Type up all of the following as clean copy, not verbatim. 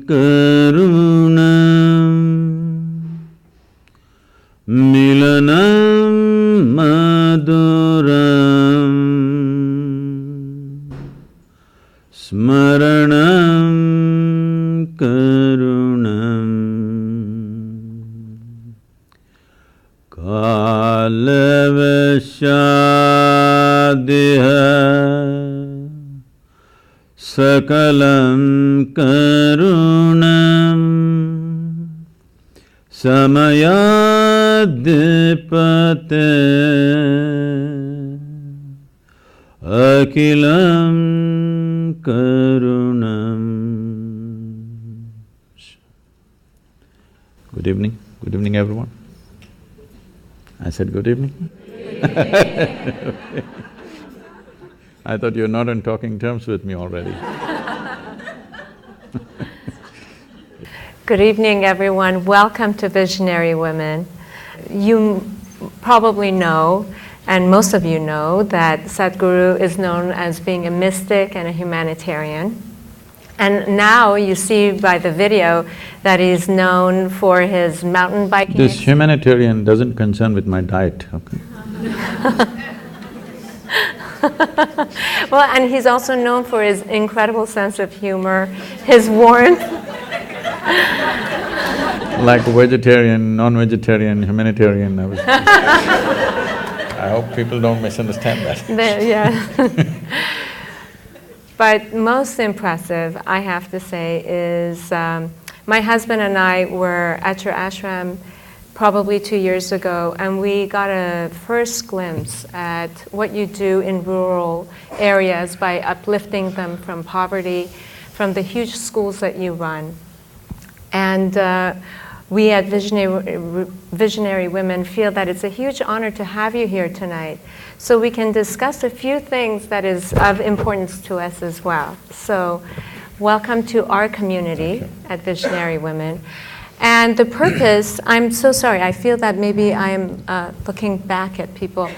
karunam milanam maduram smaranam karunam kalavashadiha sakalam karunam samayadipate akilam karunam. Good evening everyone. I said good evening. I thought you're not on talking terms with me already. Good evening, everyone. Welcome to Visionary Women. You probably know, and most of you know, that Sadhguru is known as being a mystic and a humanitarian. And now you see by the video that he's known for his mountain biking. This humanitarian doesn't concern with my diet, okay? Well, and he's also known for his incredible sense of humor, his warmth. Like vegetarian, non-vegetarian, humanitarian, I hope people don't misunderstand that. Yeah. But most impressive, I have to say, is my husband and I were at your ashram probably 2 years ago, and we got a first glimpse at what you do in rural areas by uplifting them from poverty, from the huge schools that you run. And we at Visionary Women feel that it's a huge honor to have you here tonight, so we can discuss a few things that is of importance to us as well. So, welcome to our community at Visionary Women. And the purpose, I'm so sorry, I feel that maybe I'm looking back at people,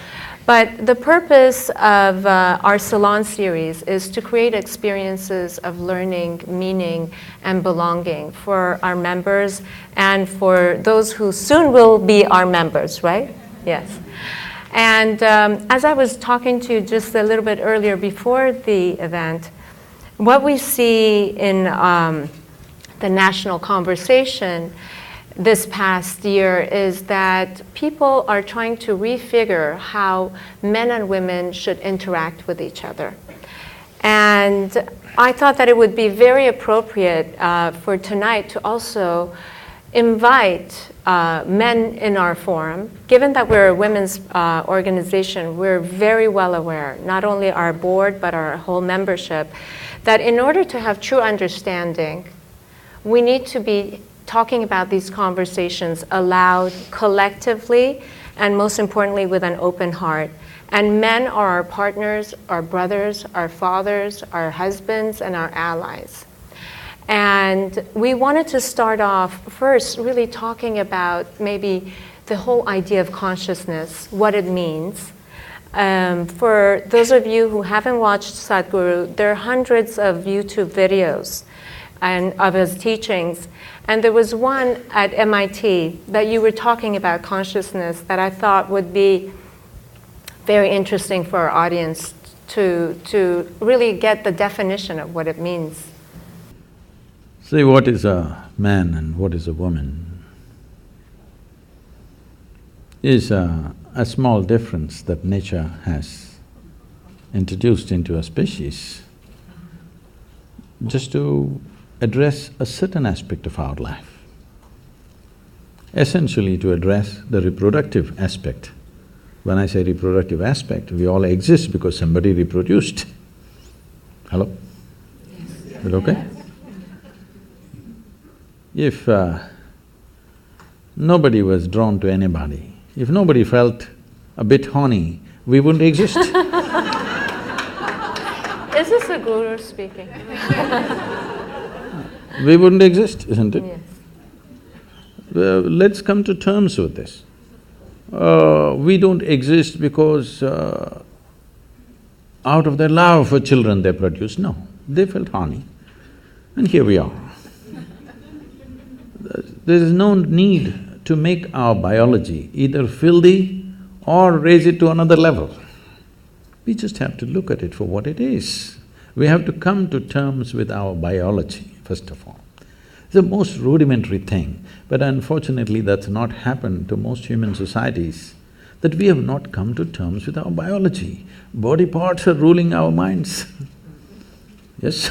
but the purpose of our Salon series is to create experiences of learning, meaning, and belonging for our members and for those who soon will be our members, right? Yes. And as I was talking to you just a little bit earlier before the event, what we see in the national conversation this past year is that people are trying to refigure how men and women should interact with each other. And I thought that it would be very appropriate for tonight to also invite men in our forum. Given that we're a women's organization, we're very well aware, not only our board but our whole membership, that in order to have true understanding, we need to be talking about these conversations aloud, collectively, and most importantly with an open heart. And men are our partners, our brothers, our fathers, our husbands, and our allies. And we wanted to start off first really talking about maybe the whole idea of consciousness, what it means. For those of you who haven't watched Sadhguru, there are hundreds of YouTube videos and of his teachings. And there was one at MIT that you were talking about consciousness that I thought would be very interesting for our audience to really get the definition of what it means. See, what is a man and what is a woman is a small difference that nature has introduced into a species just to address a certain aspect of our life, essentially to address the reproductive aspect. When I say reproductive aspect, we all exist because somebody reproduced. Hello? Yes. Is it okay? If nobody was drawn to anybody, if nobody felt a bit horny, we wouldn't exist. Is this a guru speaking? We wouldn't exist, isn't it? Yes. Let's come to terms with this. We don't exist because out of their love for children they produce, no. They felt horny. And here we are. There is no need to make our biology either filthy or raise it to another level. We just have to look at it for what it is. We have to come to terms with our biology, first of all. It's the most rudimentary thing, but unfortunately that's not happened to most human societies, that we have not come to terms with our biology. Body parts are ruling our minds. Yes?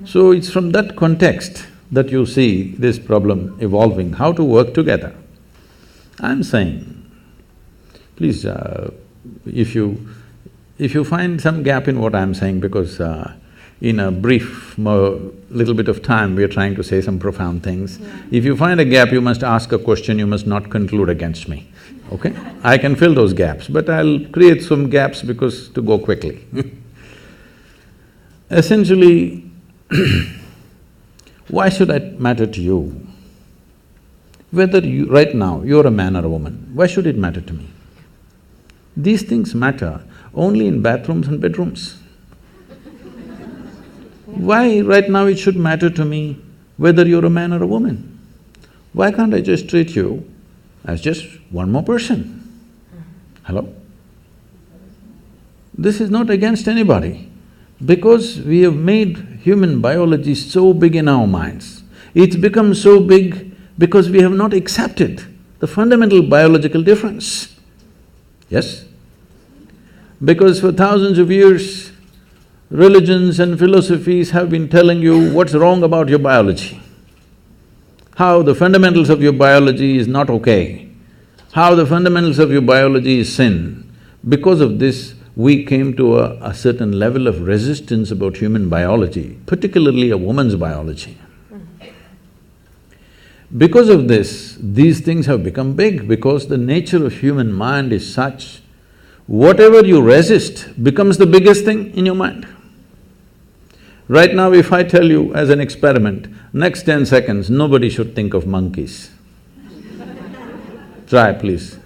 So it's from that context that you see this problem evolving, how to work together. I'm saying, please, if you find some gap in what I'm saying, because in a brief little bit of time, we are trying to say some profound things. Yeah. If you find a gap, you must ask a question, you must not conclude against me, okay? I can fill those gaps, but I'll create some gaps because to go quickly. Essentially, why should it matter to you? Whether you… right now, you're a man or a woman, why should it matter to me? These things matter only in bathrooms and bedrooms. Why right now it should matter to me whether you're a man or a woman? Why can't I just treat you as just one more person? Hello? This is not against anybody, because we have made human biology so big in our minds. It's become so big because we have not accepted the fundamental biological difference. Yes? Because for thousands of years, religions and philosophies have been telling you what's wrong about your biology, how the fundamentals of your biology is not okay, how the fundamentals of your biology is sin. Because of this, we came to a certain level of resistance about human biology, particularly a woman's biology. Because of this, these things have become big, because the nature of human mind is such, whatever you resist becomes the biggest thing in your mind. Right now, if I tell you as an experiment, next 10 seconds, nobody should think of monkeys. Try, please.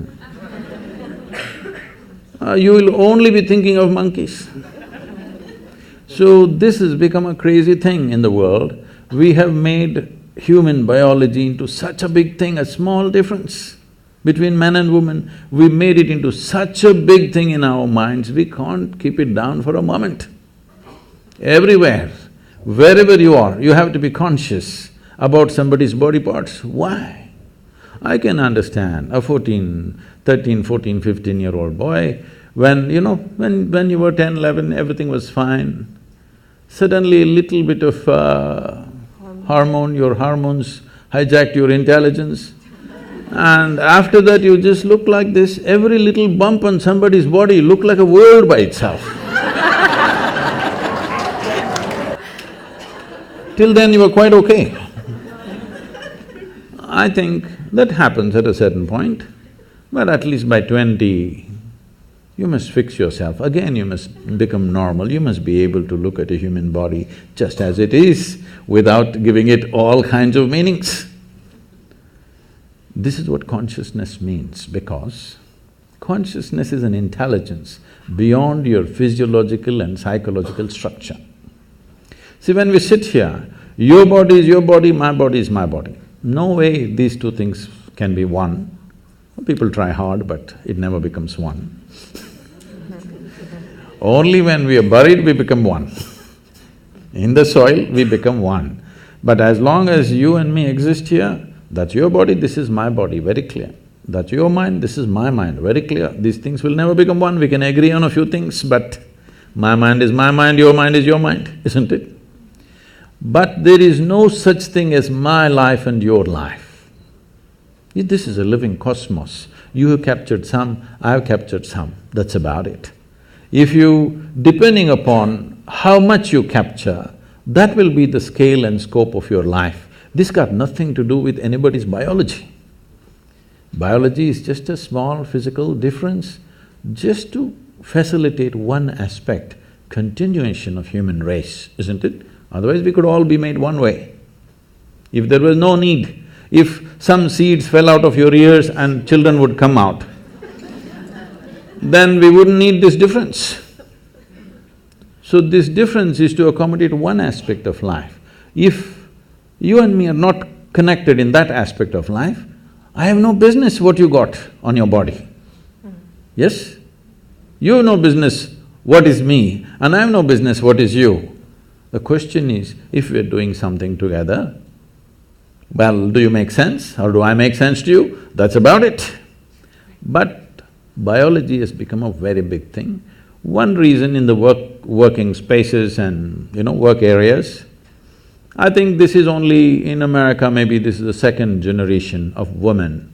You will only be thinking of monkeys. So this has become a crazy thing in the world. We have made human biology into such a big thing, a small difference between man and woman. We made it into such a big thing in our minds, we can't keep it down for a moment. Everywhere, wherever you are, you have to be conscious about somebody's body parts. Why? I can understand a 13, 14, 15-year-old boy, when you were 10, 11, everything was fine. Suddenly a little bit of your hormones hijacked your intelligence, and after that you just look like this. Every little bump on somebody's body looked like a world by itself. Till then you were quite okay. I think that happens at a certain point, but at least by 20, you must fix yourself. Again, you must become normal, you must be able to look at a human body just as it is, without giving it all kinds of meanings. This is what consciousness means, because consciousness is an intelligence beyond your physiological and psychological structure. See, when we sit here, your body is your body, my body is my body. No way these two things can be one. People try hard, but it never becomes one. Only when we are buried, we become one. In the soil, we become one. But as long as you and me exist here, that's your body, this is my body, very clear. That's your mind, this is my mind, very clear. These things will never become one. We can agree on a few things, but my mind is my mind, your mind is your mind, isn't it? But there is no such thing as my life and your life. This is a living cosmos. You have captured some, I have captured some, that's about it. If you… depending upon how much you capture, that will be the scale and scope of your life. This got nothing to do with anybody's biology. Biology is just a small physical difference, just to facilitate one aspect, continuation of human race, isn't it? Otherwise we could all be made one way. If there was no need, if some seeds fell out of your ears and children would come out, then we wouldn't need this difference. So this difference is to accommodate one aspect of life. If you and me are not connected in that aspect of life, I have no business what you got on your body. Yes? You have no business what is me, and I have no business what is you. The question is, if we're doing something together, well, do you make sense or do I make sense to you? That's about it. But biology has become a very big thing. One reason in the working spaces and, work areas, I think this is only in America, maybe this is the second generation of women.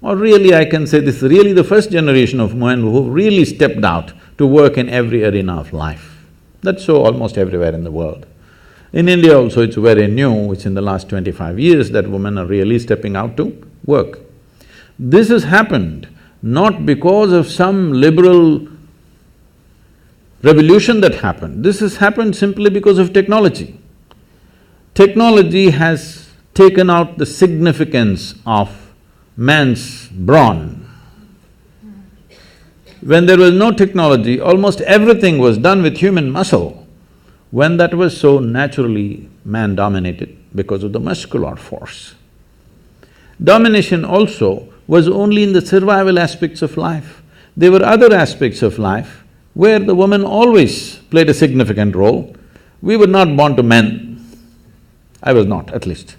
Or really I can say this is really the first generation of women who really stepped out to work in every arena of life. That's so almost everywhere in the world. In India also it's very new, it's in the last 25 years that women are really stepping out to work. This has happened not because of some liberal revolution that happened, this has happened simply because of technology. Technology has taken out the significance of man's brawn. When there was no technology, almost everything was done with human muscle. When that was so naturally man-dominated because of the muscular force. Domination also was only in the survival aspects of life. There were other aspects of life where the woman always played a significant role. We were not born to men. I was not, at least.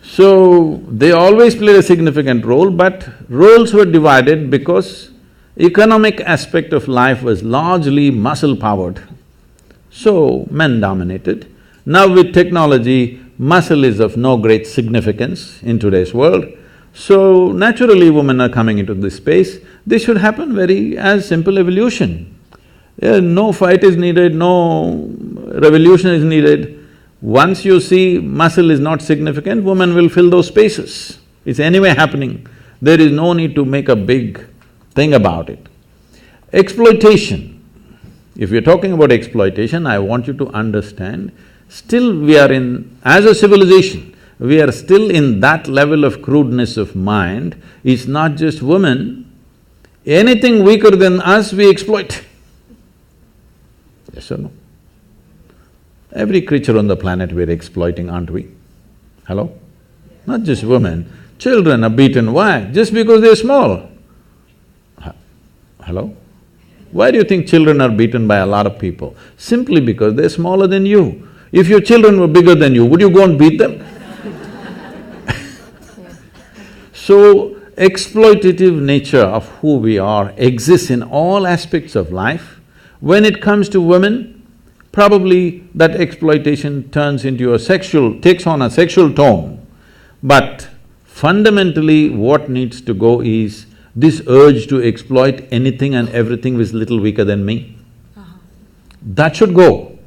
So, they always played a significant role, but roles were divided because economic aspect of life was largely muscle-powered. So, men dominated. Now with technology, muscle is of no great significance in today's world. So, naturally women are coming into this space. This should happen very as simple evolution. No fight is needed, no revolution is needed. Once you see muscle is not significant, women will fill those spaces. It's anyway happening. There is no need to make a big thing about it. Exploitation. If you're talking about exploitation, I want you to understand, still we are in… as a civilization, we are still in that level of crudeness of mind. It's not just women, anything weaker than us we exploit. Yes or no? Every creature on the planet we're exploiting, aren't we? Hello? Not just women, children are beaten. Why? Just because they're small. Hello? Why do you think children are beaten by a lot of people? Simply because they're smaller than you. If your children were bigger than you, would you go and beat them? So, exploitative nature of who we are exists in all aspects of life. When it comes to women, probably that exploitation turns into a sexual… takes on a sexual tone. But fundamentally what needs to go is this urge to exploit anything and everything which is little weaker than me. That should go.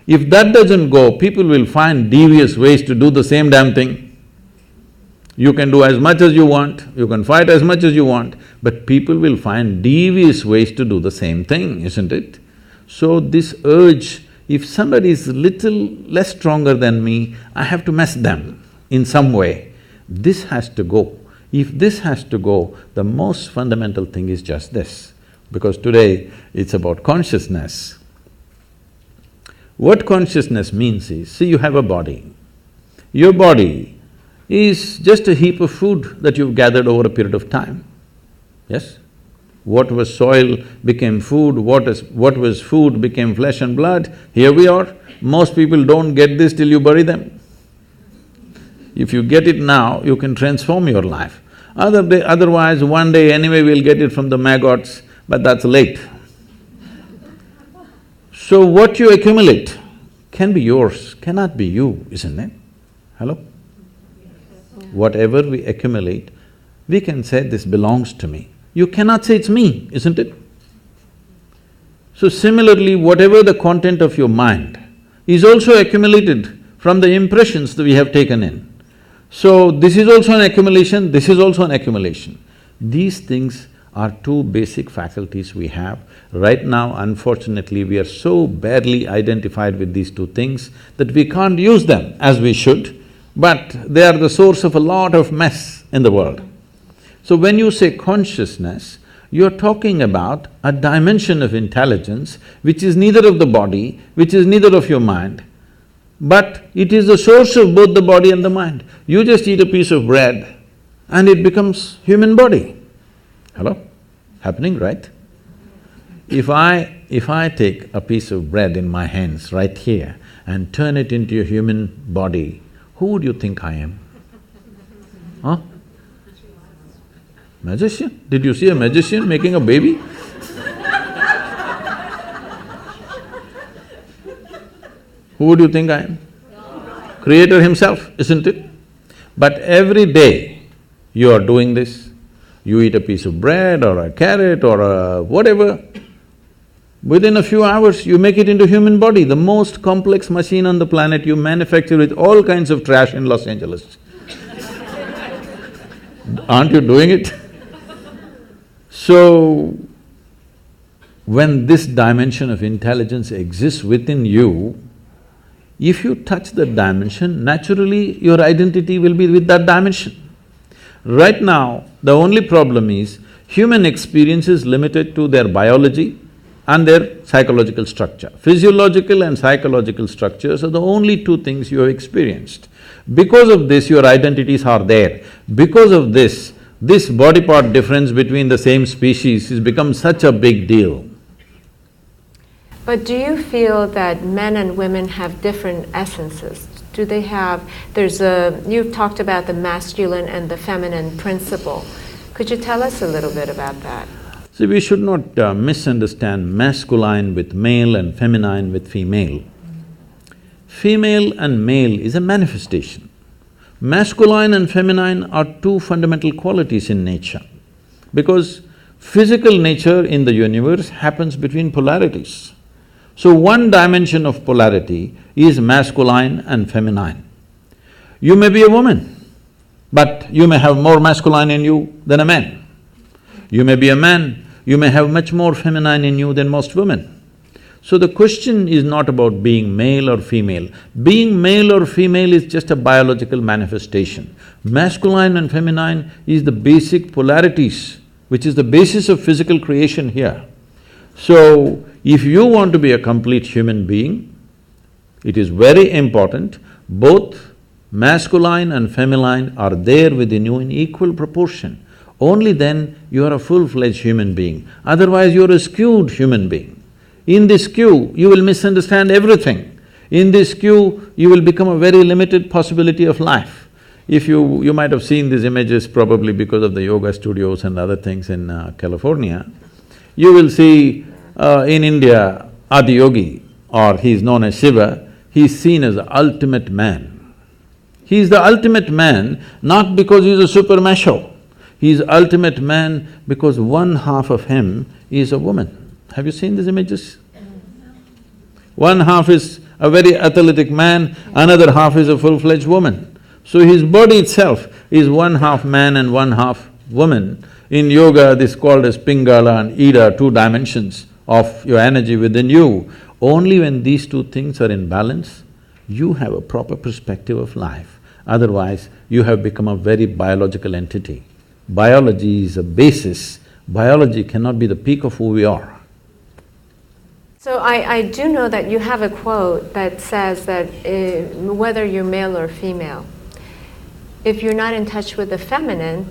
If that doesn't go, people will find devious ways to do the same damn thing. You can do as much as you want, you can fight as much as you want, but people will find devious ways to do the same thing, isn't it? So this urge, if somebody is little less stronger than me, I have to mess them in some way. This has to go. If this has to go, the most fundamental thing is just this, because today it's about consciousness. What consciousness means is, see, you have a body. Your body is just a heap of food that you've gathered over a period of time, yes? What was soil became food, what was food became flesh and blood. Here we are. Most people don't get this till you bury them. If you get it now, you can transform your life. Otherwise, one day anyway we'll get it from the maggots, but that's late. So what you accumulate can be yours, cannot be you, isn't it? Hello? Whatever we accumulate, we can say this belongs to me. You cannot say it's me, isn't it? So similarly, whatever the content of your mind is also accumulated from the impressions that we have taken in. So this is also an accumulation, this is also an accumulation. These things are two basic faculties we have. Right now, unfortunately, we are so barely identified with these two things that we can't use them as we should, but they are the source of a lot of mess in the world. So when you say consciousness, You're talking about a dimension of intelligence which is neither of the body, which is neither of your mind, but it is the source of both the body and the mind. You just eat a piece of bread and it becomes human body. Hello? Happening, right? If I take a piece of bread in my hands right here and turn it into a human body, who would you think I am? Huh? Magician? Did you see a magician making a baby? Who would you think I am? Creator himself, isn't it? But every day you are doing this, you eat a piece of bread or a carrot or a whatever, within a few hours you make it into human body, the most complex machine on the planet. You manufacture with all kinds of trash in Los Angeles. Aren't you doing it? So, when this dimension of intelligence exists within you, if you touch that dimension, naturally your identity will be with that dimension. Right now, the only problem is human experience is limited to their biology and their psychological structure. Physiological and psychological structures are the only two things you have experienced. Because of this, your identities are there. Because of this body part difference between the same species has become such a big deal. But do you feel that men and women have different essences? Do they have… you've talked about the masculine and the feminine principle. Could you tell us a little bit about that? See, we should not misunderstand masculine with male and feminine with female. Female and male is a manifestation. Masculine and feminine are two fundamental qualities in nature, because physical nature in the universe happens between polarities. So one dimension of polarity is masculine and feminine. You may be a woman, but you may have more masculine in you than a man. You may be a man, you may have much more feminine in you than most women. So the question is not about being male or female. Being male or female is just a biological manifestation. Masculine and feminine is the basic polarities, which is the basis of physical creation here. So, if you want to be a complete human being, it is very important both masculine and feminine are there within you in equal proportion. Only then you are a full-fledged human being, otherwise you're a skewed human being. In this skew, you will misunderstand everything. In this skew, you will become a very limited possibility of life. If you might have seen these images probably because of the yoga studios and other things in California. You will see in India, adiyogi, or he is known as Shiva, he is seen as the ultimate man. He is the ultimate man not because he is a super macho, he is ultimate man because one half of him is a woman. Have you seen these images? One half is a very athletic man, another half is a full-fledged woman. So his body itself is one half man and one half woman. In yoga, this is called as Pingala and Ida, two dimensions of your energy within you. Only when these two things are in balance, you have a proper perspective of life. Otherwise, you have become a very biological entity. Biology is a basis. Biology cannot be the peak of who we are. So I do know that you have a quote that says that whether you're male or female, if you're not in touch with the feminine,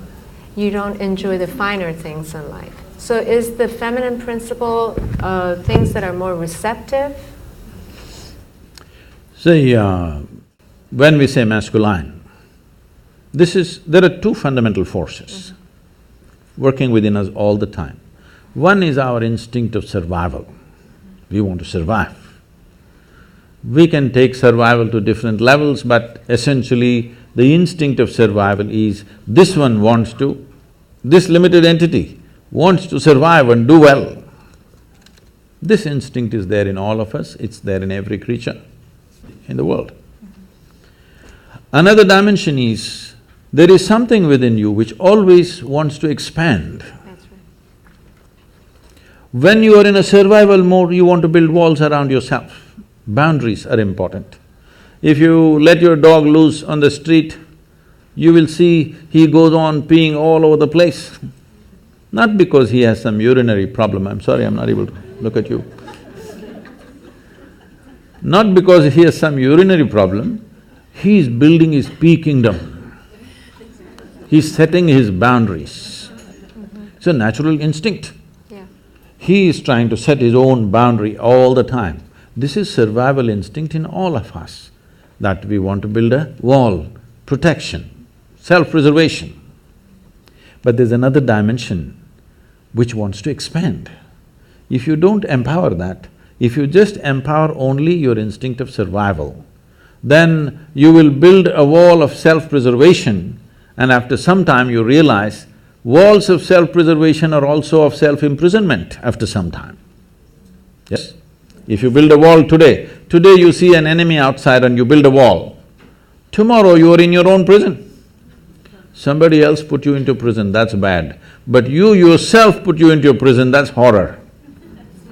you don't enjoy the finer things in life. So is the feminine principle things that are more receptive? See, when we say masculine, there are two fundamental forces working within us all the time. One is our instinct of survival. We want to survive. We can take survival to different levels, but essentially the instinct of survival is this one wants to, this limited entity wants to survive and do well. This instinct is there in all of us, it's there in every creature in the world. Another dimension is, there is something within you which always wants to expand. When you are in a survival mode, you want to build walls around yourself. Boundaries are important. If you let your dog loose on the street, you will see he goes on peeing all over the place. Not because he has some urinary problem, I'm sorry, I'm not able to look at you. Not because he has some urinary problem, he is building his pea kingdom. He's setting his boundaries. It's a natural instinct. Yeah. He is trying to set his own boundary all the time. This is survival instinct in all of us, that we want to build a wall, protection, self-preservation. But there's another dimension which wants to expand. If you don't empower that, if you just empower only your instinct of survival, then you will build a wall of self-preservation, and after some time you realize walls of self-preservation are also of self-imprisonment after some time. Yes? If you build a wall today you see an enemy outside and you build a wall. Tomorrow you are in your own prison. Somebody else put you into prison, that's bad. But you yourself put you into your prison, that's horror.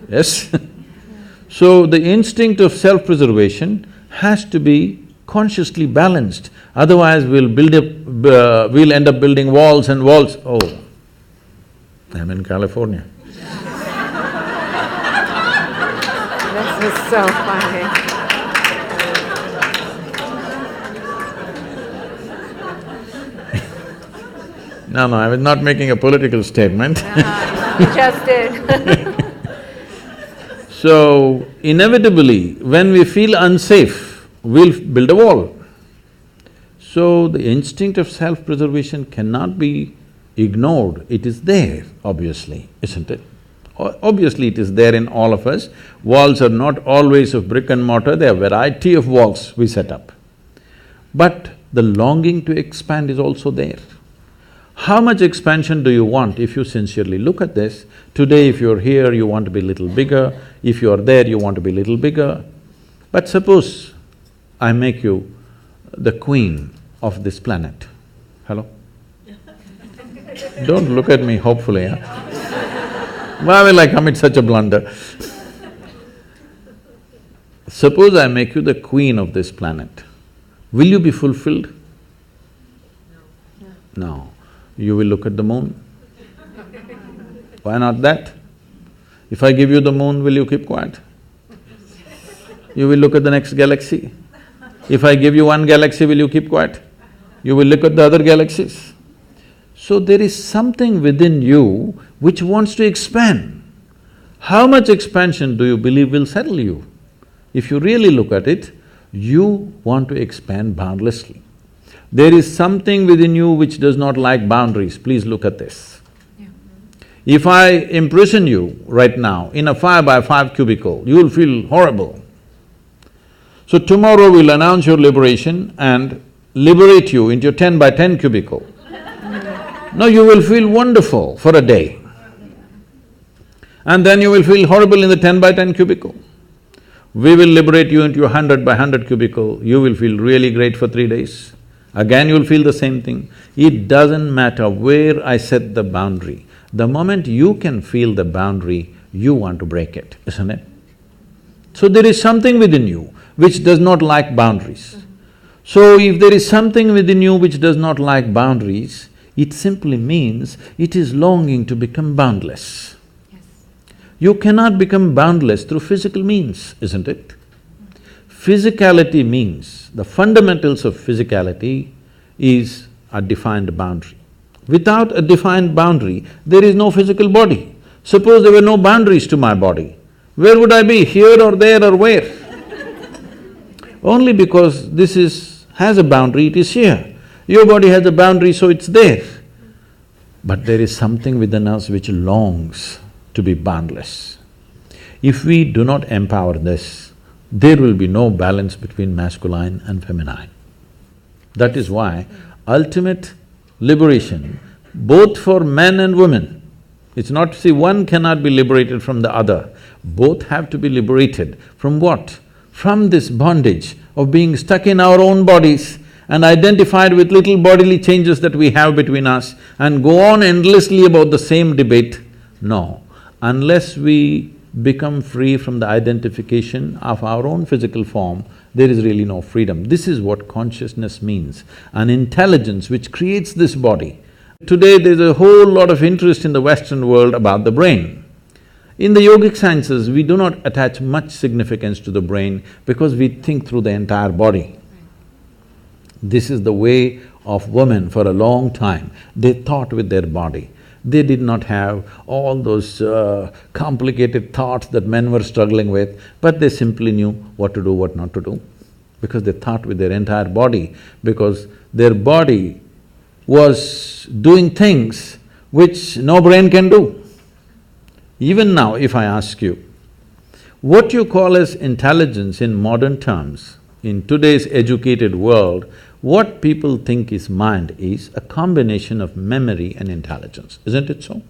Yes? So the instinct of self-preservation has to be consciously balanced, otherwise we'll end up building walls and walls. Oh, I'm in California. This is so funny. No, I was not making a political statement. You just did. So, inevitably, when we feel unsafe, we'll build a wall. So, the instinct of self-preservation cannot be ignored, it is there, obviously, isn't it? Obviously, it is there in all of us. Walls are not always of brick and mortar, there are a variety of walls we set up. But the longing to expand is also there. How much expansion do you want if you sincerely look at this? Today if you're here, you want to be a little bigger, if you're there, you want to be a little bigger. But suppose I make you the queen of this planet. Hello? Don't look at me hopefully, huh? Why will I commit such a blunder? Suppose I make you the queen of this planet, will you be fulfilled? No. You will look at the moon. Why not that? If I give you the moon, will you keep quiet? You will look at the next galaxy. If I give you one galaxy, will you keep quiet? You will look at the other galaxies. So there is something within you which wants to expand. How much expansion do you believe will settle you? If you really look at it, you want to expand boundlessly. There is something within you which does not like boundaries, please look at this. Yeah. If I imprison you right now in a 5x5 cubicle, you will feel horrible. So tomorrow we'll announce your liberation and liberate you into your 10x10 cubicle. Now you will feel wonderful for a day. And then you will feel horrible in the 10x10 cubicle. We will liberate you into your 100x100 cubicle, you will feel really great for 3 days. Again you'll feel the same thing. It doesn't matter where I set the boundary. The moment you can feel the boundary, you want to break it, isn't it? So there is something within you which does not like boundaries. So if there is something within you which does not like boundaries, it simply means it is longing to become boundless. Yes. You cannot become boundless through physical means, isn't it? Physicality means, the fundamentals of physicality is a defined boundary. Without a defined boundary, there is no physical body. Suppose there were no boundaries to my body, where would I be, here or there or where? Only because this has a boundary, it is here. Your body has a boundary, so it's there. But there is something within us which longs to be boundless. If we do not empower this, there will be no balance between masculine and feminine. That is why ultimate liberation, both for men and women, it's not… see, one cannot be liberated from the other. Both have to be liberated from what? From this bondage of being stuck in our own bodies and identified with little bodily changes that we have between us and go on endlessly about the same debate. No, unless we become free from the identification of our own physical form, there is really no freedom. This is what consciousness means, an intelligence which creates this body Today there's a whole lot of interest in the Western world about the brain. In the yogic sciences, we do not attach much significance to the brain because we think through the entire body. This is the way of women for a long time. They thought with their body. They did not have all those complicated thoughts that men were struggling with, but they simply knew what to do, what not to do, because they thought with their entire body, because their body was doing things which no brain can do. Even now, if I ask you, what you call as intelligence in modern terms, in today's educated world, what people think is mind is a combination of memory and intelligence, isn't it so?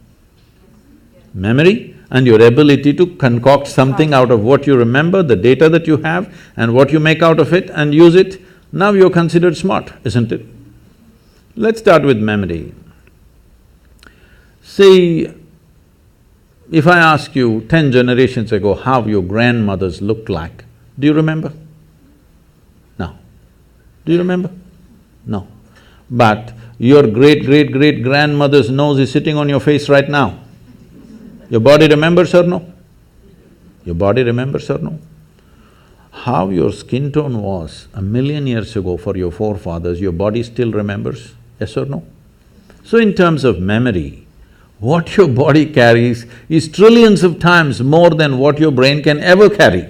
Memory and your ability to concoct something out of what you remember, the data that you have, and what you make out of it and use it, now you're considered smart, isn't it? Let's start with memory. See, if I ask you 10 generations ago how your grandmothers looked like, do you remember? No. Do you remember? No. But your great-great-great-grandmother's nose is sitting on your face right now. Your body remembers or no? Your body remembers or no? How your skin tone was 1,000,000 years ago for your forefathers, your body still remembers, yes or no? So in terms of memory, what your body carries is trillions of times more than what your brain can ever carry.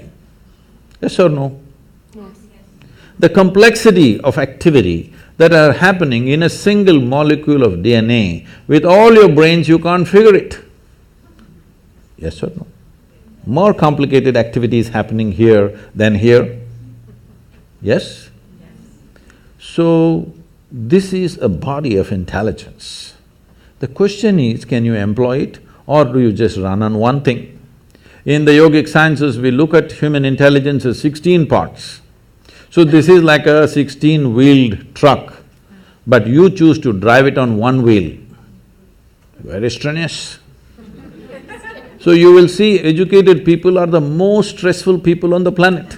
Yes or no? Yes. The complexity of activity that are happening in a single molecule of DNA, with all your brains you can't figure it. Yes or no? More complicated activity is happening here than here. Yes? So, this is a body of intelligence. The question is, can you employ it or do you just run on one thing? In the yogic sciences, we look at human intelligence as 16 parts. So this is like a 16-wheeled truck, but you choose to drive it on one wheel. Very strenuous. So you will see educated people are the most stressful people on the planet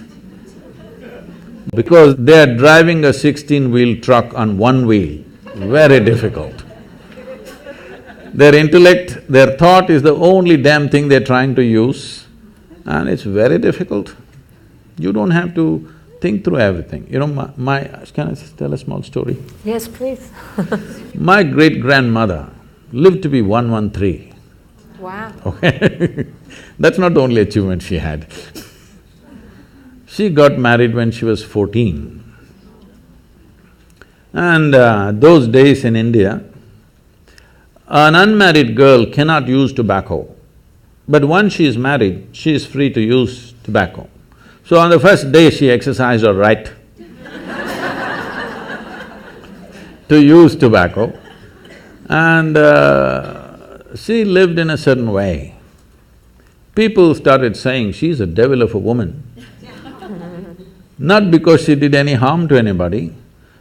because they are driving a 16-wheel truck on one wheel, very difficult. Their intellect, their thought is the only damn thing they're trying to use, and it's very difficult. You don't have to think through everything. You know, can I tell a small story? Yes, please. My great-grandmother lived to be 113. Wow. Okay That's not the only achievement she had. She got married when she was 14. And those days in India, an unmarried girl cannot use tobacco, but once she is married, she is free to use tobacco. So on the first day, she exercised her right to use tobacco, and she lived in a certain way. People started saying, she's a devil of a woman. Not because she did any harm to anybody,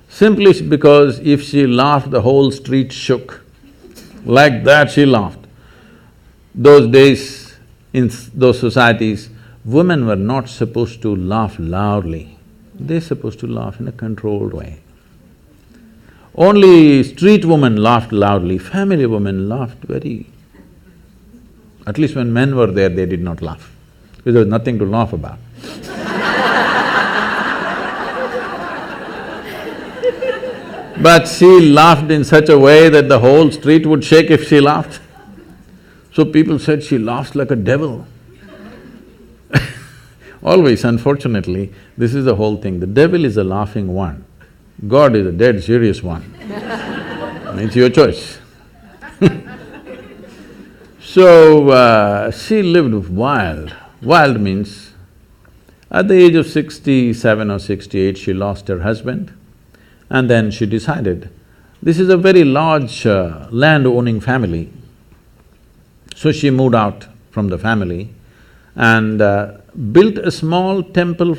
simply because if she laughed, the whole street shook. Like that she laughed. Those days, in those societies, women were not supposed to laugh loudly. They're supposed to laugh in a controlled way. Only street women laughed loudly, family women laughed very… At least when men were there, they did not laugh, because there was nothing to laugh about. But she laughed in such a way that the whole street would shake if she laughed. So people said she laughs like a devil. Always, unfortunately, this is the whole thing. The devil is a laughing one. God is a dead serious one. It's your choice. So, she lived wild. Wild means, at the age of 67 or 68, she lost her husband, and then she decided, this is a very large land-owning family. So she moved out from the family and built a small temple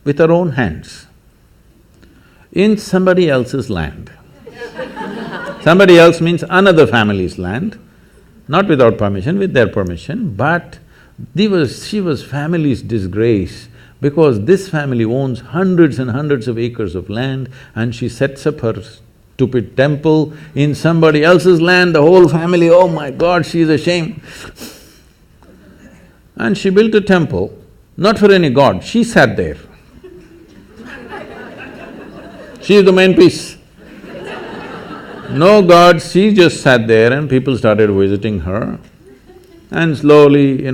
with her own hands in somebody else's land. Somebody else means another family's land, not without permission, with their permission, but she was family's disgrace because this family owns hundreds and hundreds of acres of land and she sets up her stupid temple in somebody else's land, the whole family, oh my God, she's ashamed. And she built a temple, not for any god, she sat there. She is the main piece. No god, she just sat there and people started visiting her. And slowly,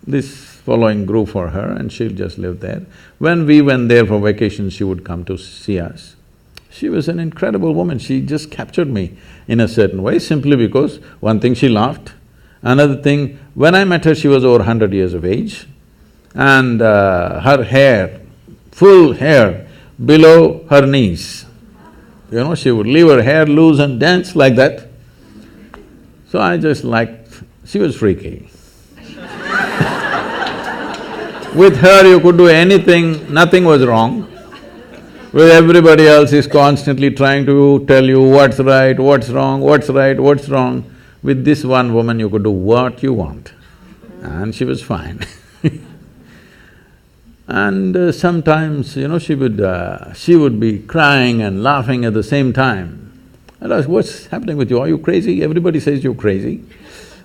this following grew for her and she'll just live there. When we went there for vacation, she would come to see us. She was an incredible woman, she just captured me in a certain way simply because one thing, she laughed. Another thing, when I met her, she was over 100 years of age and her hair, full hair below her knees. She would leave her hair loose and dance like that. So I just liked… she was freaky. With her you could do anything, nothing was wrong. With everybody else is constantly trying to tell you what's right, what's wrong, what's right, what's wrong. With this one woman you could do what you want and she was fine. And sometimes, she would be crying and laughing at the same time. I'd ask, what's happening with you? Are you crazy? Everybody says you're crazy.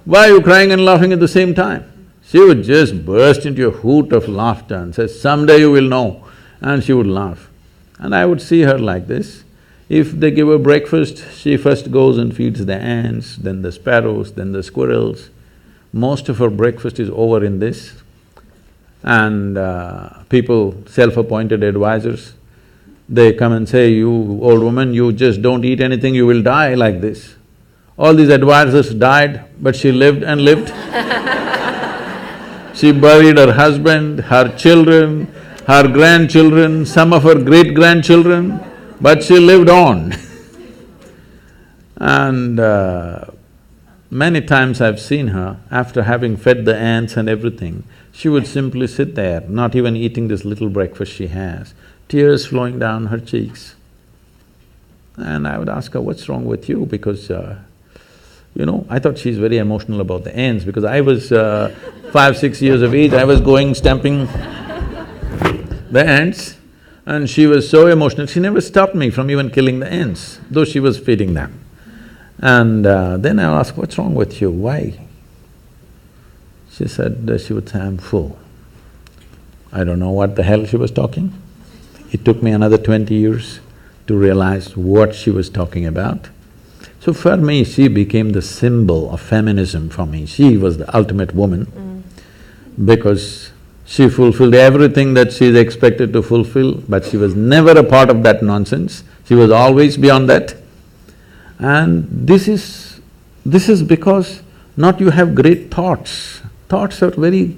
Why are you crying and laughing at the same time? She would just burst into a hoot of laughter and say, someday you will know, and she would laugh. And I would see her like this. If they give her breakfast, she first goes and feeds the ants, then the sparrows, then the squirrels. Most of her breakfast is over in this. And people, self-appointed advisors, they come and say, you old woman, you just don't eat anything, you will die like this. All these advisors died, but she lived and lived. She buried her husband, her children, her grandchildren, some of her great-grandchildren, but she lived on. And many times I've seen her, after having fed the ants and everything, she would simply sit there, not even eating this little breakfast she has, tears flowing down her cheeks. And I would ask her, what's wrong with you? Because, I thought she's very emotional about the ants because I was 5, 6 years of age, I was going stamping the ants and she was so emotional, she never stopped me from even killing the ants, though she was feeding them. And then I asked, what's wrong with you, why? She said, she would say, I'm full. I don't know what the hell she was talking. It took me another 20 years to realize what she was talking about. So for me, she became the symbol of feminism for me. She was the ultimate woman because she fulfilled everything that she's expected to fulfill, but she was never a part of that nonsense. She was always beyond that. And this is because not you have great thoughts. Thoughts are very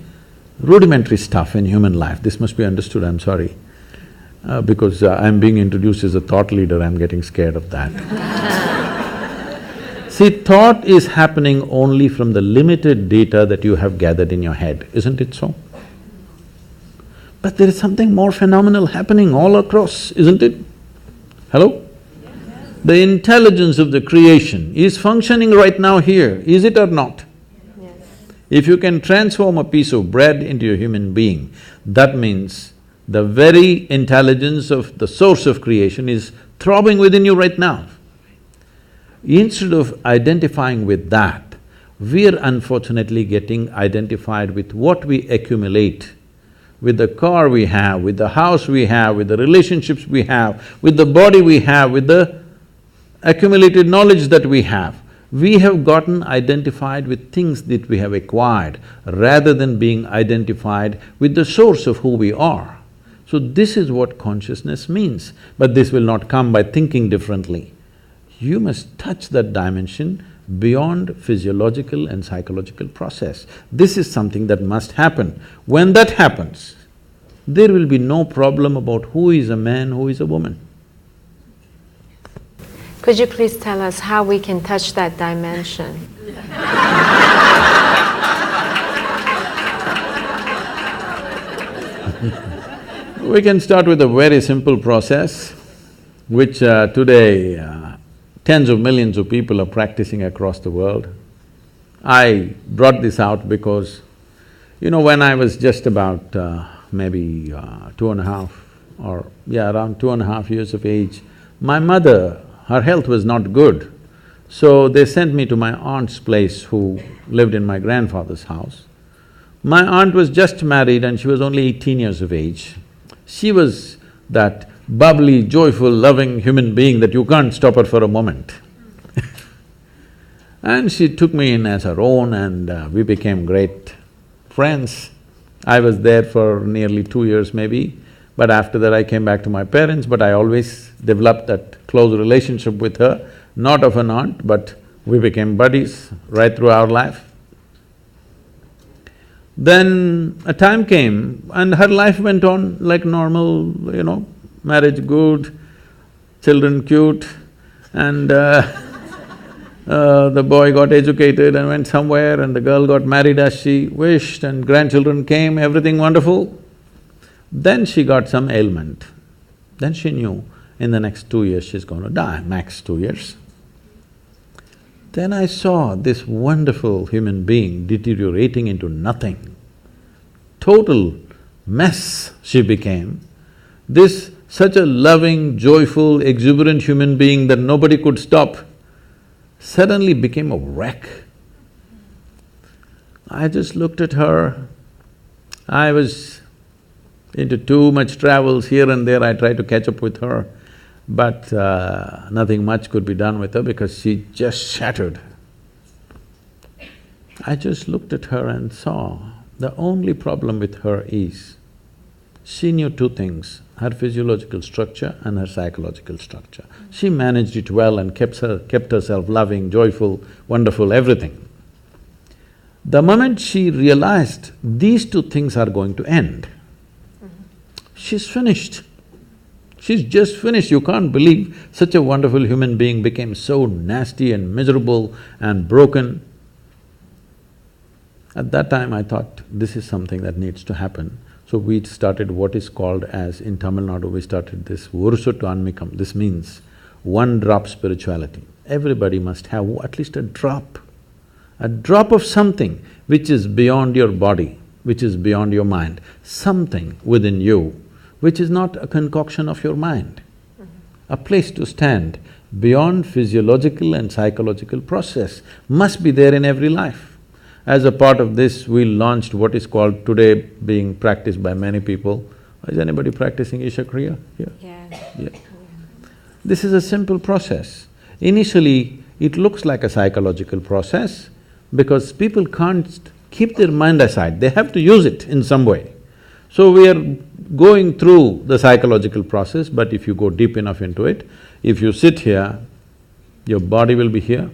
rudimentary stuff in human life. This must be understood, I'm sorry. Because I'm being introduced as a thought leader, I'm getting scared of that. See, thought is happening only from the limited data that you have gathered in your head, isn't it so? But there is something more phenomenal happening all across, isn't it? Hello? The intelligence of the creation is functioning right now here, is it or not? Yes. If you can transform a piece of bread into a human being, that means the very intelligence of the source of creation is throbbing within you right now. Instead of identifying with that, we're unfortunately getting identified with what we accumulate, with the car we have, with the house we have, with the relationships we have, with the body we have, with the accumulated knowledge that we have. We have gotten identified with things that we have acquired rather than being identified with the source of who we are. So this is what consciousness means, but this will not come by thinking differently. You must touch that dimension beyond physiological and psychological process. This is something that must happen. When that happens, there will be no problem about who is a man, who is a woman. Could you please tell us how we can touch that dimension? We can start with a very simple process, which today tens of millions of people are practicing across the world. I brought this out because, when I was just about maybe 2.5 or around 2.5 years of age, my mother her health was not good. So they sent me to my aunt's place who lived in my grandfather's house. My aunt was just married and she was only 18 years of age. She was that bubbly, joyful, loving human being that you can't stop her for a moment. And she took me in as her own and we became great friends. I was there for nearly 2 years maybe, but after that I came back to my parents, but I always developed that close relationship with her, not of an aunt, but we became buddies right through our life. Then a time came and her life went on like normal, marriage good, children cute, and the boy got educated and went somewhere and the girl got married as she wished and grandchildren came, everything wonderful. Then she got some ailment. Then she knew in the next 2 years she's going to die, max 2 years. Then I saw this wonderful human being deteriorating into nothing. Total mess she became. This such a loving, joyful, exuberant human being that nobody could stop suddenly became a wreck. I just looked at her. I was into too much travels here and there, I tried to catch up with her, but nothing much could be done with her because she just shattered. I just looked at her and saw the only problem with her is she knew two things, her physiological structure and her psychological structure. She managed it well and kept herself loving, joyful, wonderful, everything. The moment she realized these two things are going to end, she's finished. She's just finished. You can't believe such a wonderful human being became so nasty and miserable and broken. At that time I thought, this is something that needs to happen. So we started what is called as, in Tamil Nadu, we started this Urusuttu Anmikam. This means one drop spirituality. Everybody must have at least a drop of something which is beyond your body, which is beyond your mind, something within you which is not a concoction of your mind. A place to stand beyond physiological and psychological process must be there in every life. As a part of this, we launched what is called today being practiced by many people. Is anybody practicing Isha Kriya here? Yeah. This is a simple process. Initially, it looks like a psychological process because people can't keep their mind aside, they have to use it in some way. So we are going through the psychological process, but if you go deep enough into it, if you sit here, your body will be here,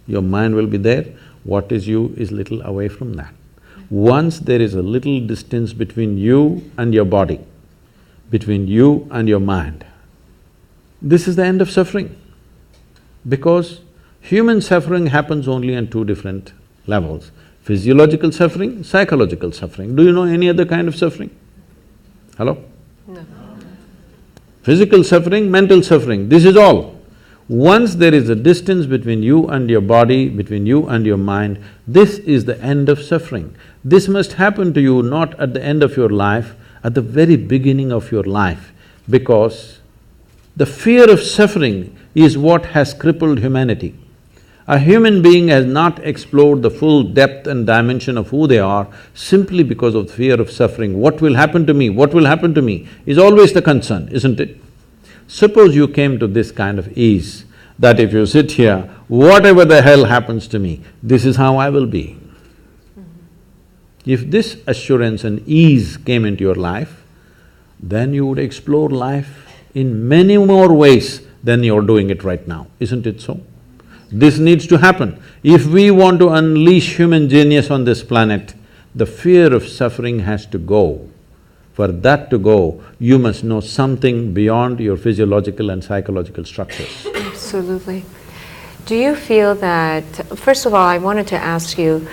your mind will be there, what is you is little away from that. Once there is a little distance between you and your body, between you and your mind, this is the end of suffering. Because human suffering happens only on two different levels, physiological suffering, psychological suffering. Do you know any other kind of suffering? Hello? No. Physical suffering, mental suffering, this is all. Once there is a distance between you and your body, between you and your mind, this is the end of suffering. This must happen to you not at the end of your life, at the very beginning of your life, because the fear of suffering is what has crippled humanity. A human being has not explored the full depth and dimension of who they are simply because of the fear of suffering. What will happen to me? What will happen to me? Is always the concern, isn't it? Suppose you came to this kind of ease, that if you sit here, whatever the hell happens to me, this is how I will be. If this assurance and ease came into your life, then you would explore life in many more ways than you're doing it right now, isn't it so? This needs to happen. If we want to unleash human genius on this planet, the fear of suffering has to go. For that to go, you must know something beyond your physiological and psychological structures. Absolutely. Do you feel that… First of all, I wanted to ask you,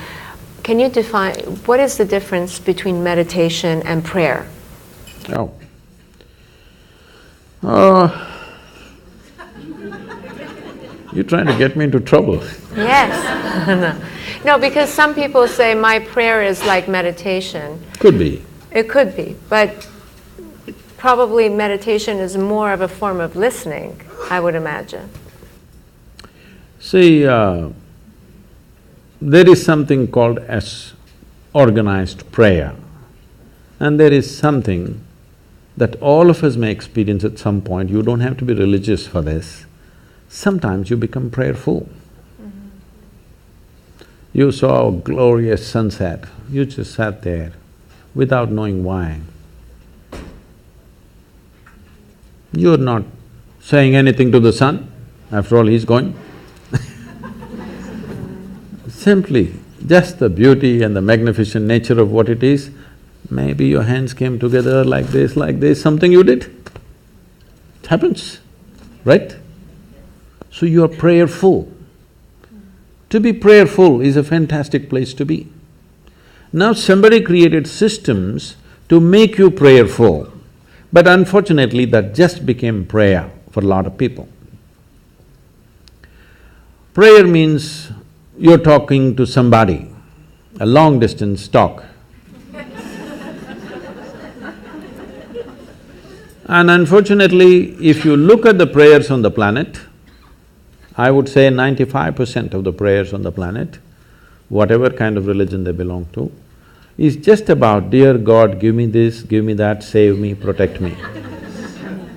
can you define… what is the difference between meditation and prayer? Oh. You're trying to get me into trouble. Yes. No, because some people say my prayer is like meditation. Could be. It could be, but probably meditation is more of a form of listening, I would imagine. See, there is something called as organized prayer, and there is something that all of us may experience at some point. You don't have to be religious for this. Sometimes you become prayerful. You saw a glorious sunset, you just sat there without knowing why. You're not saying anything to the sun, after all he's going. Simply, just the beauty and the magnificent nature of what it is, maybe your hands came together like this, something you did. It happens, right? So you are prayerful. To be prayerful is a fantastic place to be. Now somebody created systems to make you prayerful, but unfortunately that just became prayer for a lot of people. Prayer means you're talking to somebody, a long distance talk. And unfortunately, if you look at the prayers on the planet, I would say 95% of the prayers on the planet, whatever kind of religion they belong to, is just about, dear God, give me this, give me that, save me, protect me.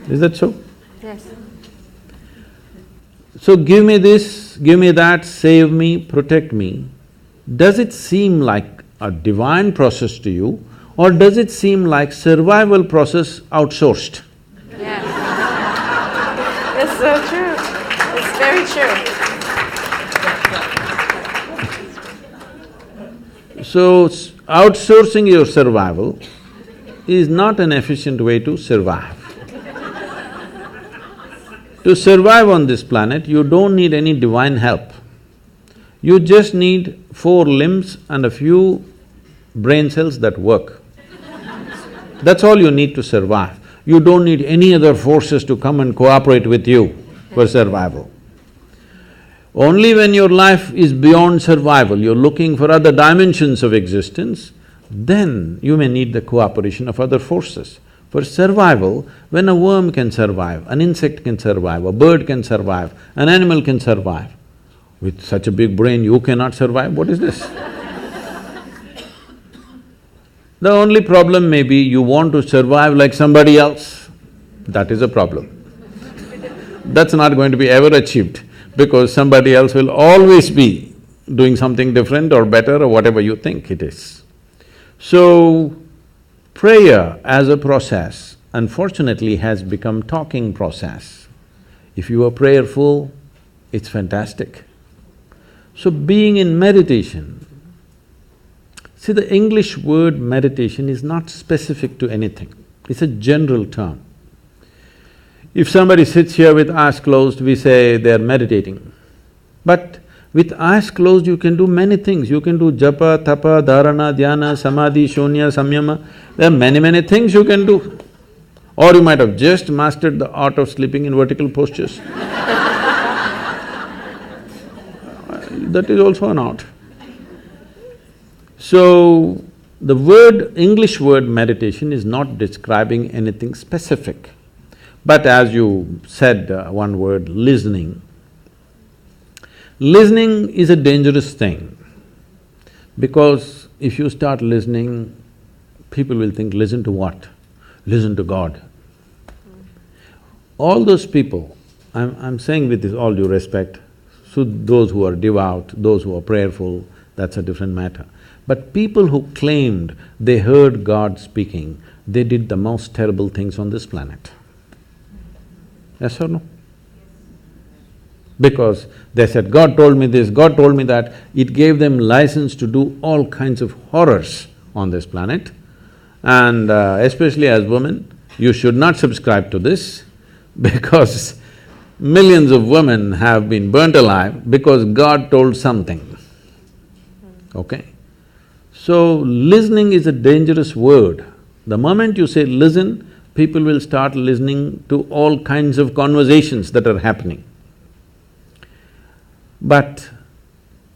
Is that so? Yes. So give me this, give me that, save me, protect me. Does it seem like a divine process to you, or does it seem like survival process outsourced? Yes. It's so true. It's very true. So, outsourcing your survival is not an efficient way to survive. To survive on this planet, you don't need any divine help. You just need 4 limbs and a few brain cells that work. That's all you need to survive. You don't need any other forces to come and cooperate with you for survival. Only when your life is beyond survival, you're looking for other dimensions of existence, then you may need the cooperation of other forces. For survival, when a worm can survive, an insect can survive, a bird can survive, an animal can survive, with such a big brain you cannot survive, what is this? The only problem may be you want to survive like somebody else, that is a problem. That's not going to be ever achieved, because somebody else will always be doing something different or better or whatever you think it is. So, prayer as a process, unfortunately, has become talking process. If you are prayerful, it's fantastic. So being in meditation, see, the English word meditation is not specific to anything, it's a general term. If somebody sits here with eyes closed, we say they're meditating. But with eyes closed, you can do many things. You can do japa, tapa, dharana, dhyana, samadhi, shoonya, samyama. There are many things you can do. Or you might have just mastered the art of sleeping in vertical postures. That is also an art. So, the word… English word meditation is not describing anything specific. But as you said one word, listening. Listening is a dangerous thing, because if you start listening, people will think, listen to what? Listen to God. All those people, I'm saying with this all due respect, so those who are devout, those who are prayerful, that's a different matter. But people who claimed they heard God speaking, they did the most terrible things on this planet. Yes or no? Because they said, God told me this, God told me that, it gave them license to do all kinds of horrors on this planet. And especially as women, you should not subscribe to this, because millions of women have been burnt alive because God told something, okay? So, listening is a dangerous word. The moment you say listen, people will start listening to all kinds of conversations that are happening. But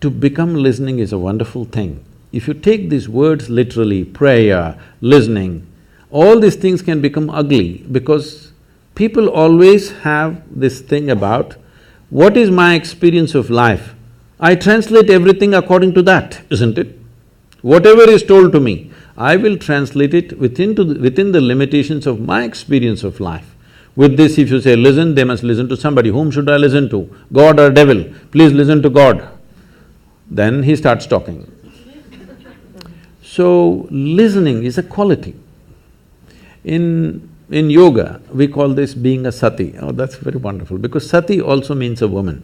to become listening is a wonderful thing. If you take these words literally, prayer, listening, all these things can become ugly, because people always have this thing about What is my experience of life? I translate everything according to that, isn't it? Whatever is told to me, I will translate it within the limitations of my experience of life. With this, if you say, listen, they must listen to somebody. Whom should I listen to? God or devil? Please listen to God. Then he starts talking. So, listening is a quality. In yoga, we call this being a sati. Oh, that's very wonderful, because sati also means a woman.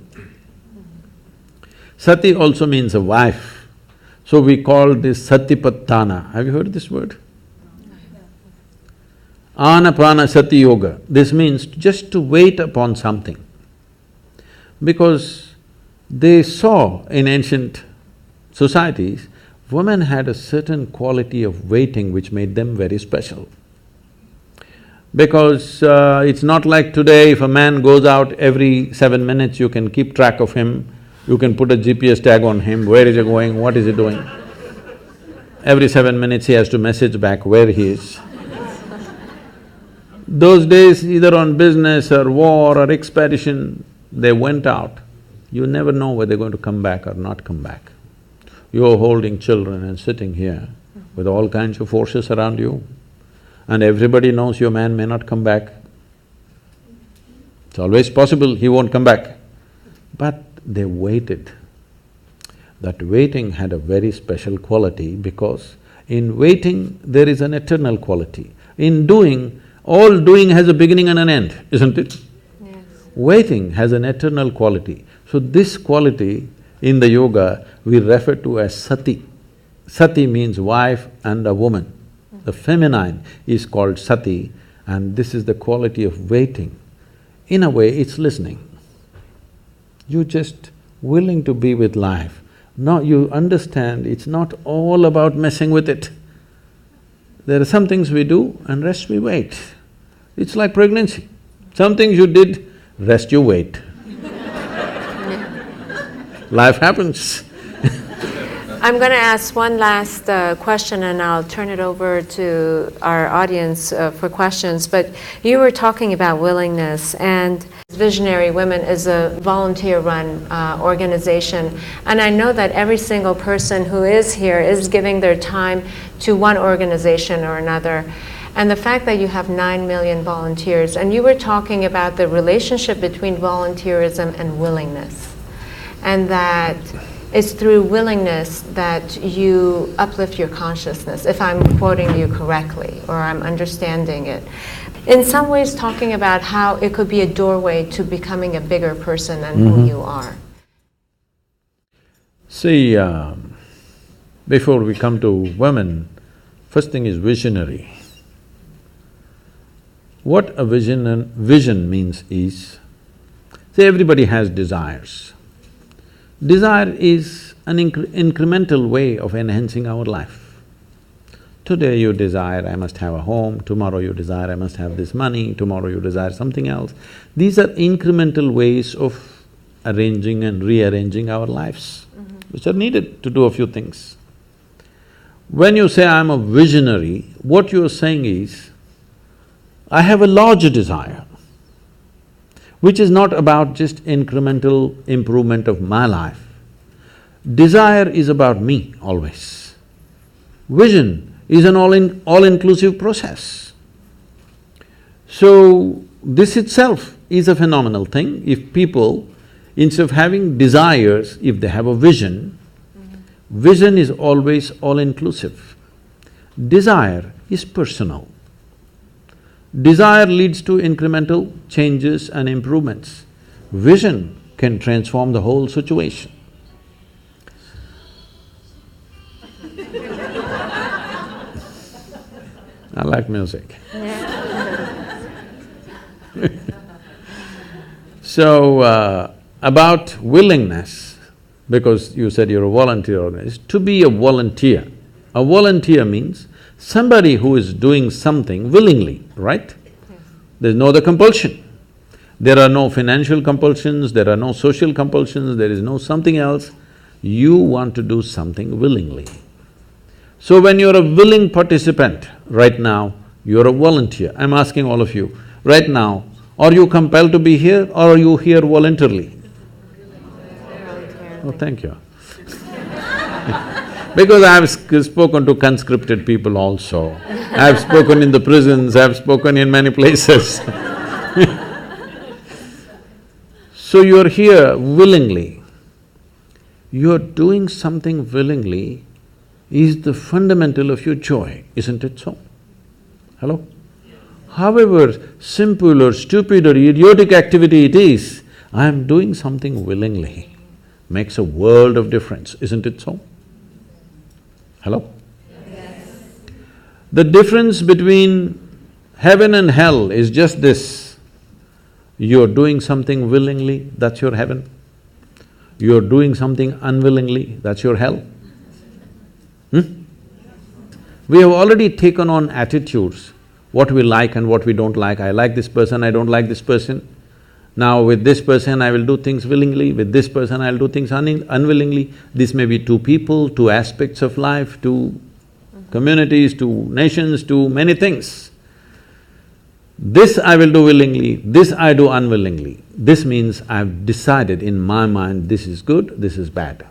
Sati also means a wife. So we call this Satipattana. Have you heard this word? Anapana Sati Yoga. This means just to wait upon something. Because they saw in ancient societies, women had a certain quality of waiting which made them very special. Because it's not like today, if a man goes out every 7 minutes, you can keep track of him, you can put a GPS tag on him, where is he going, what is he doing. Every 7 minutes he has to message back where he is. Those days, either on business or war or expedition, they went out. You never know whether they're going to come back or not come back. You're holding children and sitting here with all kinds of forces around you, and everybody knows your man may not come back. It's always possible he won't come back. But they waited. That waiting had a very special quality, because in waiting there is an eternal quality. In doing, all doing has a beginning and an end, isn't it? Yes. Waiting has an eternal quality. So this quality in the yoga we refer to as sati. Sati means wife and a woman. The feminine is called sati, and this is the quality of waiting. In a way, it's listening. You're just willing to be with life. Now you understand it's not all about messing with it. There are some things we do and rest we wait. It's like pregnancy. Some things you did, rest you wait. Life happens. I'm going to ask one last question, and I'll turn it over to our audience for questions. But you were talking about willingness, and Visionary Women is a volunteer-run organization. And I know that every single person who is here is giving their time to one organization or another. And the fact that you have 9 million volunteers, and you were talking about the relationship between volunteerism and willingness, and that it's through willingness that you uplift your consciousness, if I'm quoting you correctly, or I'm understanding it. In some ways talking about how it could be a doorway to becoming a bigger person than who you are. See, before we come to women, first thing is visionary. What a vision means is, say everybody has desires. Desire is an incremental way of enhancing our life. Today you desire, I must have a home, tomorrow you desire, I must have this money, tomorrow you desire something else. These are incremental ways of arranging and rearranging our lives, which are needed to do a few things. When you say, I'm a visionary, what you're saying is, I have a larger desire, which is not about just incremental improvement of my life. Desire is about me always. Vision is an all-inclusive process. So, this itself is a phenomenal thing. If people, instead of having desires, if they have a vision, vision is always all-inclusive. Desire is personal. Desire leads to incremental changes and improvements. Vision can transform the whole situation. I like music. So, about willingness, because you said you're a volunteer organization, to be a volunteer means somebody who is doing something willingly, right? Yes. There's no other compulsion. There are no financial compulsions, there are no social compulsions, there is no something else. You want to do something willingly. So when you're a willing participant, right now, you're a volunteer. I'm asking all of you, right now, are you compelled to be here or are you here voluntarily? Oh, thank you. Because I have spoken to conscripted people also. I have spoken in the prisons, I have spoken in many places. So you're here willingly. You're doing something willingly is the fundamental of your joy, isn't it so? Hello? However simple or stupid or idiotic activity it is, I am doing something willingly, makes a world of difference, isn't it so? Hello? Yes. The difference between heaven and hell is just this. You're doing something willingly, that's your heaven. You're doing something unwillingly, that's your hell. We have already taken on attitudes, what we like and what we don't like. I like this person, I don't like this person. Now with this person I will do things willingly, with this person I'll do things unwillingly. This may be two people, two aspects of life, two communities, two nations, two many things. This I will do willingly, this I do unwillingly. This means I've decided in my mind this is good, this is bad.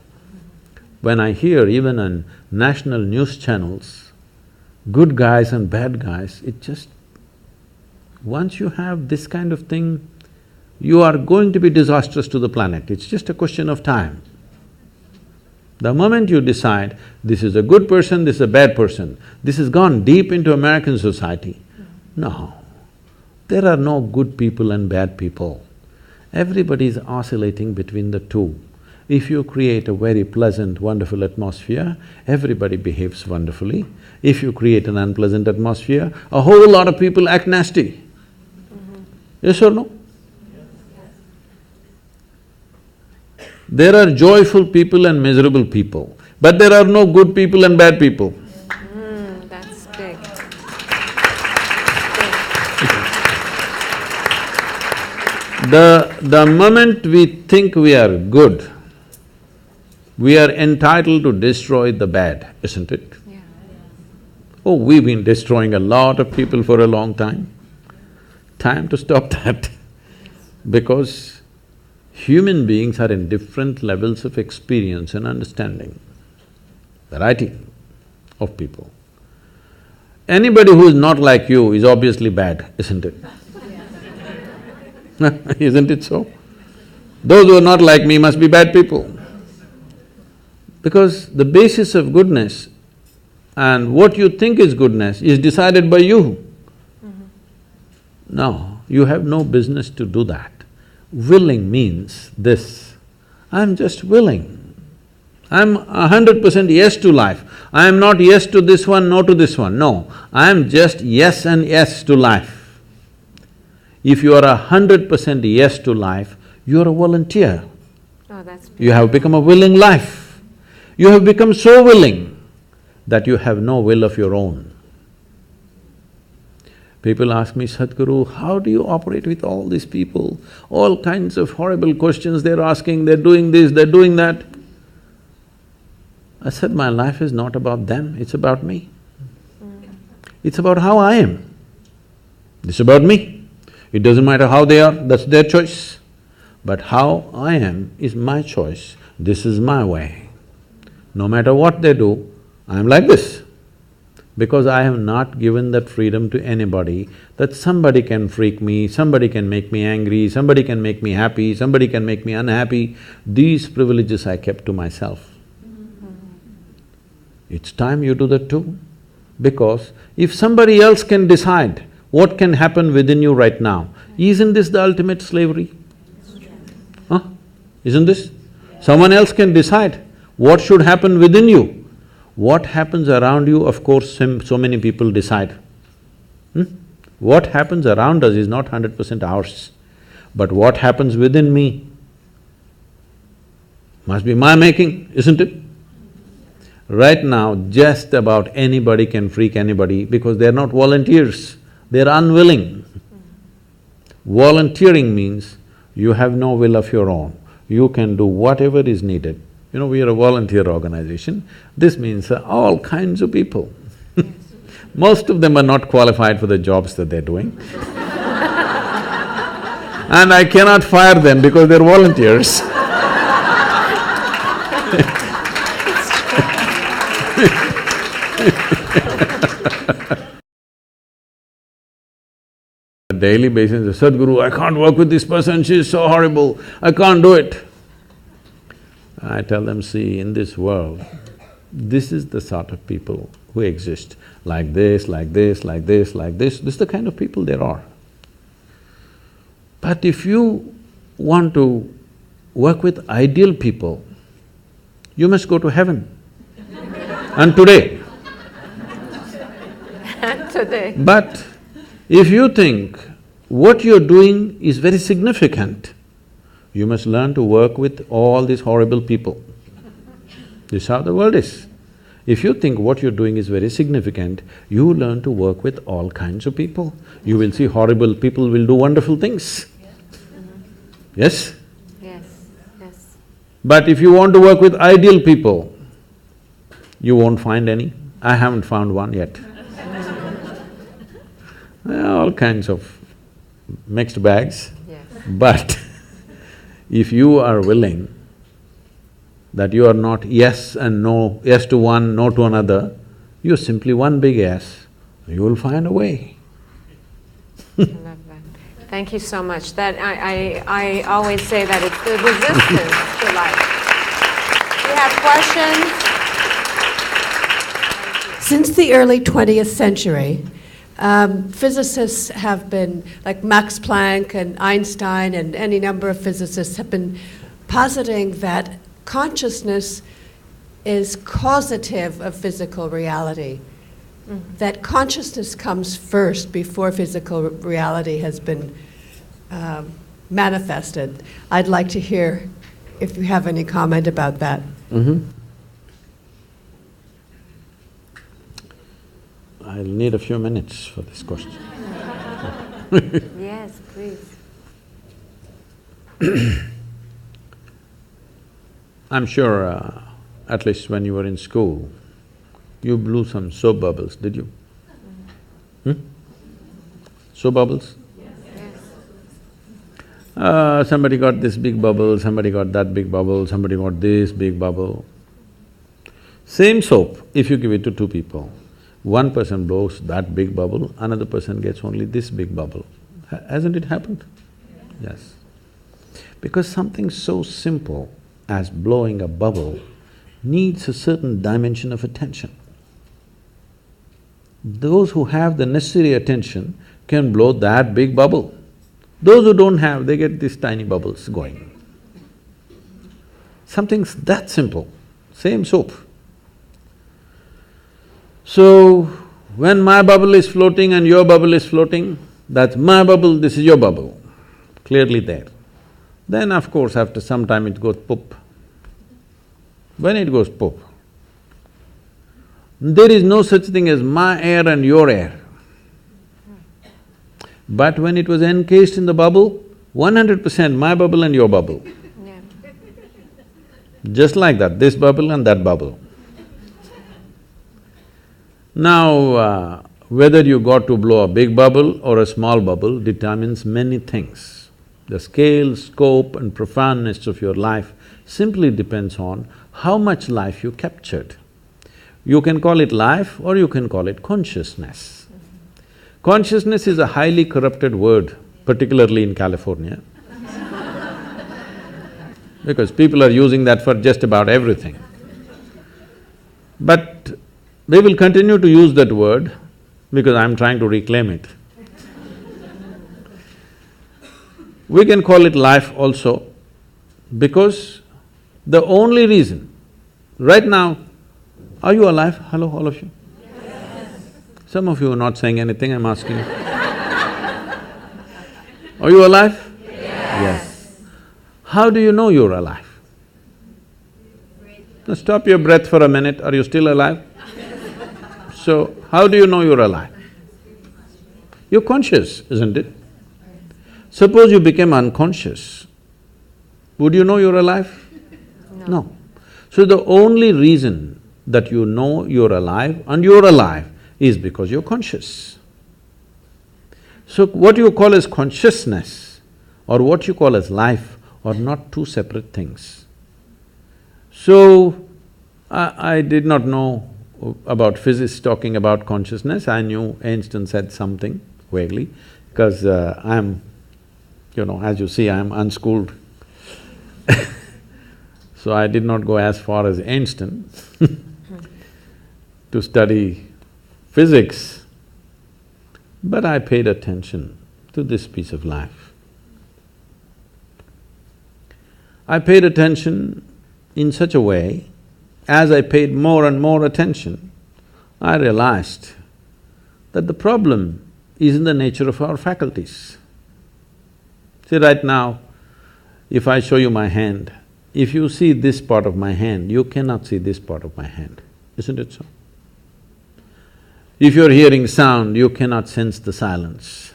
When I hear even on national news channels, good guys and bad guys, it just… once you have this kind of thing, you are going to be disastrous to the planet, it's just a question of time. The moment you decide, this is a good person, this is a bad person, this has gone deep into American society. No, there are no good people and bad people. Everybody is oscillating between the two. If you create a very pleasant, wonderful atmosphere, everybody behaves wonderfully. If you create an unpleasant atmosphere, a whole lot of people act nasty. Yes or no? There are joyful people and miserable people, but there are no good people and bad people. That's big. The moment we think we are good, we are entitled to destroy the bad, isn't it? Yeah. Oh, we've been destroying a lot of people for a long time. Time to stop that because human beings are in different levels of experience and understanding, variety of people. Anybody who is not like you is obviously bad, isn't it? Isn't it so? Those who are not like me must be bad people. Because the basis of goodness and what you think is goodness is decided by you. No, you have no business to do that. Willing means this, I'm just willing. I'm 100% yes to life. I am not yes to this one, no to this one, no. I am just yes and yes to life. If you are 100% yes to life, you are a volunteer. Oh, that's beautiful. You have become a willing life. You have become so willing that you have no will of your own. People ask me, Sadhguru, how do you operate with all these people? All kinds of horrible questions they're asking, they're doing this, they're doing that. I said, my life is not about them, it's about me. It's about how I am. It's about me. It doesn't matter how they are, that's their choice. But how I am is my choice, this is my way. No matter what they do, I'm like this. Because I have not given that freedom to anybody that somebody can freak me, somebody can make me angry, somebody can make me happy, somebody can make me unhappy. These privileges I kept to myself. It's time you do that too. Because if somebody else can decide what can happen within you right now, isn't this the ultimate slavery? Huh? Isn't this? Someone else can decide what should happen within you. What happens around you, of course, so many people decide. What happens around us is not 100% ours. But what happens within me must be my making, isn't it? Right now, just about anybody can freak anybody because they're not volunteers, they're unwilling. Volunteering means you have no will of your own, you can do whatever is needed. You know, we are a volunteer organization, this means all kinds of people. Most of them are not qualified for the jobs that they're doing. And I cannot fire them because they're volunteers. daily basis, Sadhguru, I can't work with this person, she's so horrible, I can't do it. I tell them, see, in this world, this is the sort of people who exist, like this, like this, like this, like this is the kind of people there are. But if you want to work with ideal people, you must go to heaven. And today. Today. But if you think what you're doing is very significant, you must learn to work with all these horrible people. This is how the world is. If you think what you're doing is very significant, you learn to work with all kinds of people. You will see horrible people will do wonderful things. Yes? Yes, yes. But if you want to work with ideal people, you won't find any. I haven't found one yet. There are all kinds of mixed bags. Yes. But if you are willing that you are not yes and no, yes to one, no to another, you're simply one big yes, you will find a way. I love that. Thank you so much. That I always say that it's the resistance to life. You have questions? Since the early 20th century, physicists have been, like Max Planck and Einstein and any number of physicists have been positing that consciousness is causative of physical reality. Mm-hmm. That consciousness comes first before physical reality has been manifested. I'd like to hear if you have any comment about that. Mm-hmm. I'll need a few minutes for this question. Yes, please. I'm sure, at least when you were in school, you blew some soap bubbles, did you? Soap bubbles? Yes. Somebody got this big bubble, somebody got that big bubble, somebody got this big bubble. Same soap, if you give it to two people, one person blows that big bubble, another person gets only this big bubble. Hasn't it happened? Yes. Because something so simple as blowing a bubble needs a certain dimension of attention. Those who have the necessary attention can blow that big bubble. Those who don't have, they get these tiny bubbles going. Something's that simple, same soap. So, when my bubble is floating and your bubble is floating, that's my bubble, this is your bubble, clearly there. Then of course, after some time it goes poop. When it goes poop, there is no such thing as my air and your air. But when it was encased in the bubble, 100% my bubble and your bubble. Yeah. Just like that, this bubble and that bubble. Now, whether you got to blow a big bubble or a small bubble determines many things. The scale, scope and profoundness of your life simply depends on how much life you captured. You can call it life or you can call it consciousness. Consciousness is a highly corrupted word, particularly in California, because people are using that for just about everything. But they will continue to use that word because I'm trying to reclaim it. We can call it life also because the only reason… Right now, are you alive? Hello, all of you? Yes. Some of you are not saying anything, I'm asking you. Are you alive? Yes. How do you know you're alive? Now stop your breath for a minute, are you still alive? So, how do you know you're alive? You're conscious, isn't it? Suppose you became unconscious, would you know you're alive? No. So the only reason that you know you're alive and you're alive is because you're conscious. So what you call as consciousness or what you call as life are not two separate things. So, I did not know about physics talking about consciousness, I knew Einstein said something vaguely. because I'm, as you see, I'm unschooled. So I did not go as far as Einstein to study physics, but I paid attention to this piece of life. I paid attention in such a way, as I paid more and more attention, I realized that the problem is in the nature of our faculties. See, right now, if I show you my hand, if you see this part of my hand, you cannot see this part of my hand, isn't it so? If you're hearing sound, you cannot sense the silence.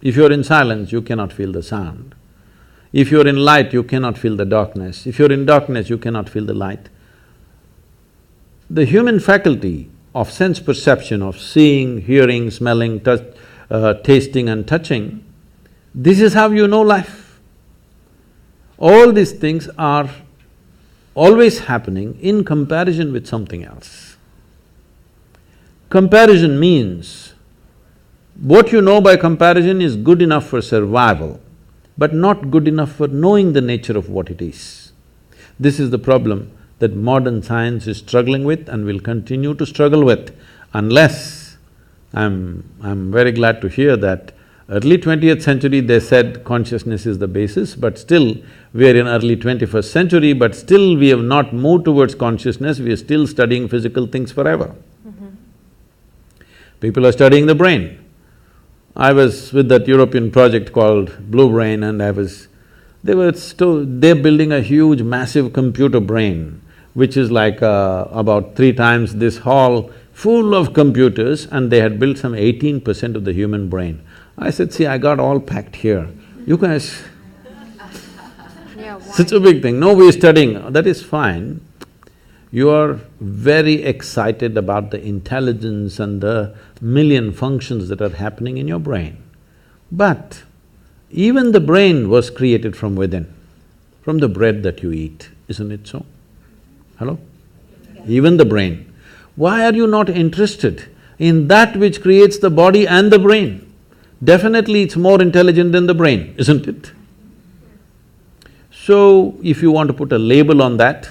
If you're in silence, you cannot feel the sound. If you're in light, you cannot feel the darkness. If you're in darkness, you cannot feel the light. The human faculty of sense perception, of seeing, hearing, smelling, tasting and touching, this is how you know life. All these things are always happening in comparison with something else. Comparison means, what you know by comparison is good enough for survival, but not good enough for knowing the nature of what it is. This is the problem that modern science is struggling with and will continue to struggle with, unless… I'm very glad to hear that early 20th century they said consciousness is the basis, but still we are in early 21st century, but still we have not moved towards consciousness, we are still studying physical things forever. People are studying the brain. I was with that European project called Blue Brain, and they're building a huge massive computer brain, which is like about 3 times this hall, full of computers, and they had built some 18% of the human brain. I said, see, I got all packed here, you guys… Such a big thing, no, we're studying, that is fine. You are very excited about the intelligence and the million functions that are happening in your brain. But even the brain was created from within, from the bread that you eat, isn't it so? Hello? Even the brain. Why are you not interested in that which creates the body and the brain? Definitely it's more intelligent than the brain, isn't it? So, if you want to put a label on that,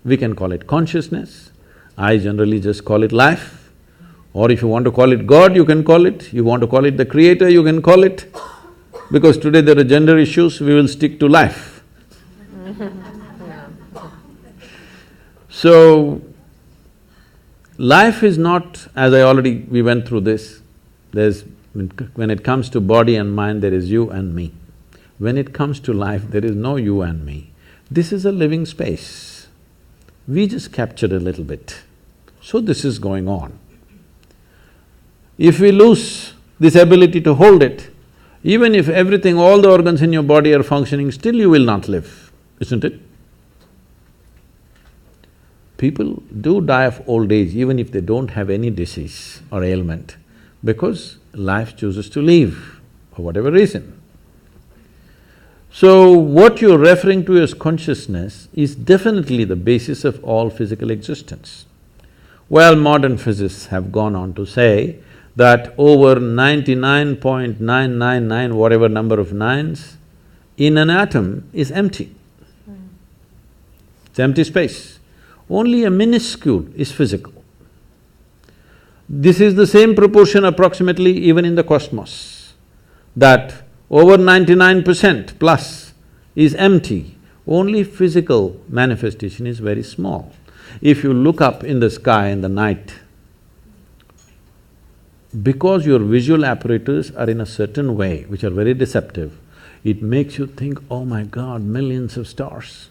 we can call it consciousness. I generally just call it life. Or if you want to call it God, you can call it. You want to call it the creator, you can call it. Because today there are gender issues, we will stick to life. So, life is not… as we went through this, when it comes to body and mind, there is you and me. When it comes to life, there is no you and me. This is a living space. We just captured a little bit. So this is going on. If we lose this ability to hold it, even if everything, all the organs in your body are functioning, still you will not live, isn't it? People do die of old age even if they don't have any disease or ailment, because life chooses to leave for whatever reason. So, what you're referring to as consciousness is definitely the basis of all physical existence. Well, modern physicists have gone on to say that over 99.999 whatever number of nines in an atom is empty. It's empty space. Only a minuscule is physical. This is the same proportion approximately even in the cosmos, that over 99% plus is empty, only physical manifestation is very small. If you look up in the sky in the night, because your visual apparatus are in a certain way, which are very deceptive, it makes you think, oh my God, millions of stars.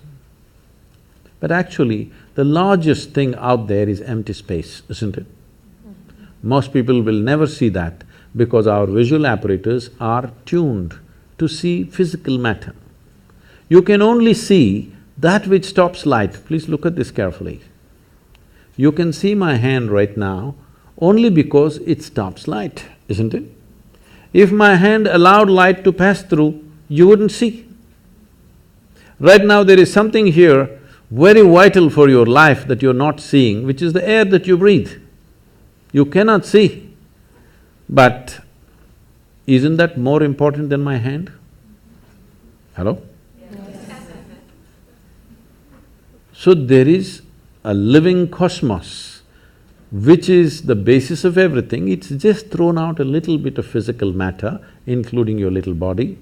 But actually, the largest thing out there is empty space, isn't it? Most people will never see that because our visual apparatus are tuned to see physical matter. You can only see that which stops light. Please look at this carefully. You can see my hand right now only because it stops light, isn't it? If my hand allowed light to pass through, you wouldn't see. Right now there is something here very vital for your life that you're not seeing, which is the air that you breathe. You cannot see, but isn't that more important than my hand? Hello? So there is a living cosmos which is the basis of everything. It's just thrown out a little bit of physical matter, including your little body.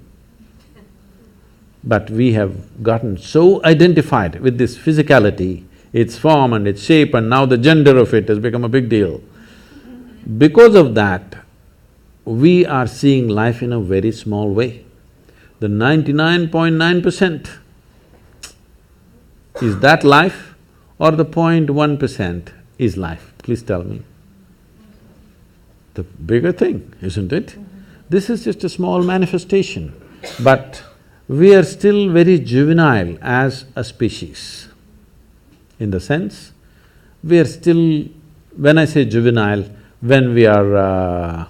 But we have gotten so identified with this physicality, its form and its shape, and now the gender of it has become a big deal. Because of that, we are seeing life in a very small way. The 99.9%, is that life or the 0.1% is life? Please tell me. The bigger thing, isn't it? This is just a small manifestation, but we are still very juvenile as a species. In the sense, we are still… when I say juvenile, when we are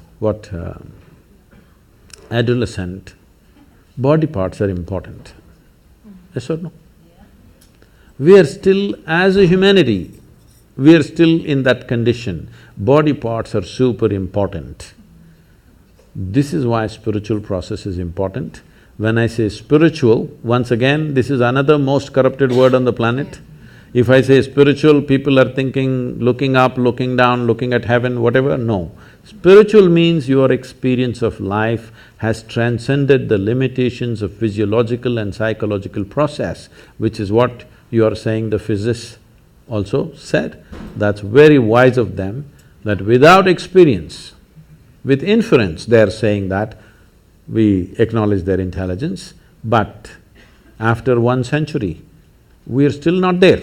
adolescent, body parts are important. Yes or no? We are still, as a humanity, we are still in that condition. Body parts are super important. This is why spiritual process is important. When I say spiritual, once again, this is another most corrupted word on the planet. If I say spiritual, people are thinking looking up, looking down, looking at heaven, whatever. No. Spiritual means your experience of life has transcended the limitations of physiological and psychological process, which is what you are saying the physicists also said. That's very wise of them, that without experience, with inference, they are saying that we acknowledge their intelligence, but after 1 century, we are still not there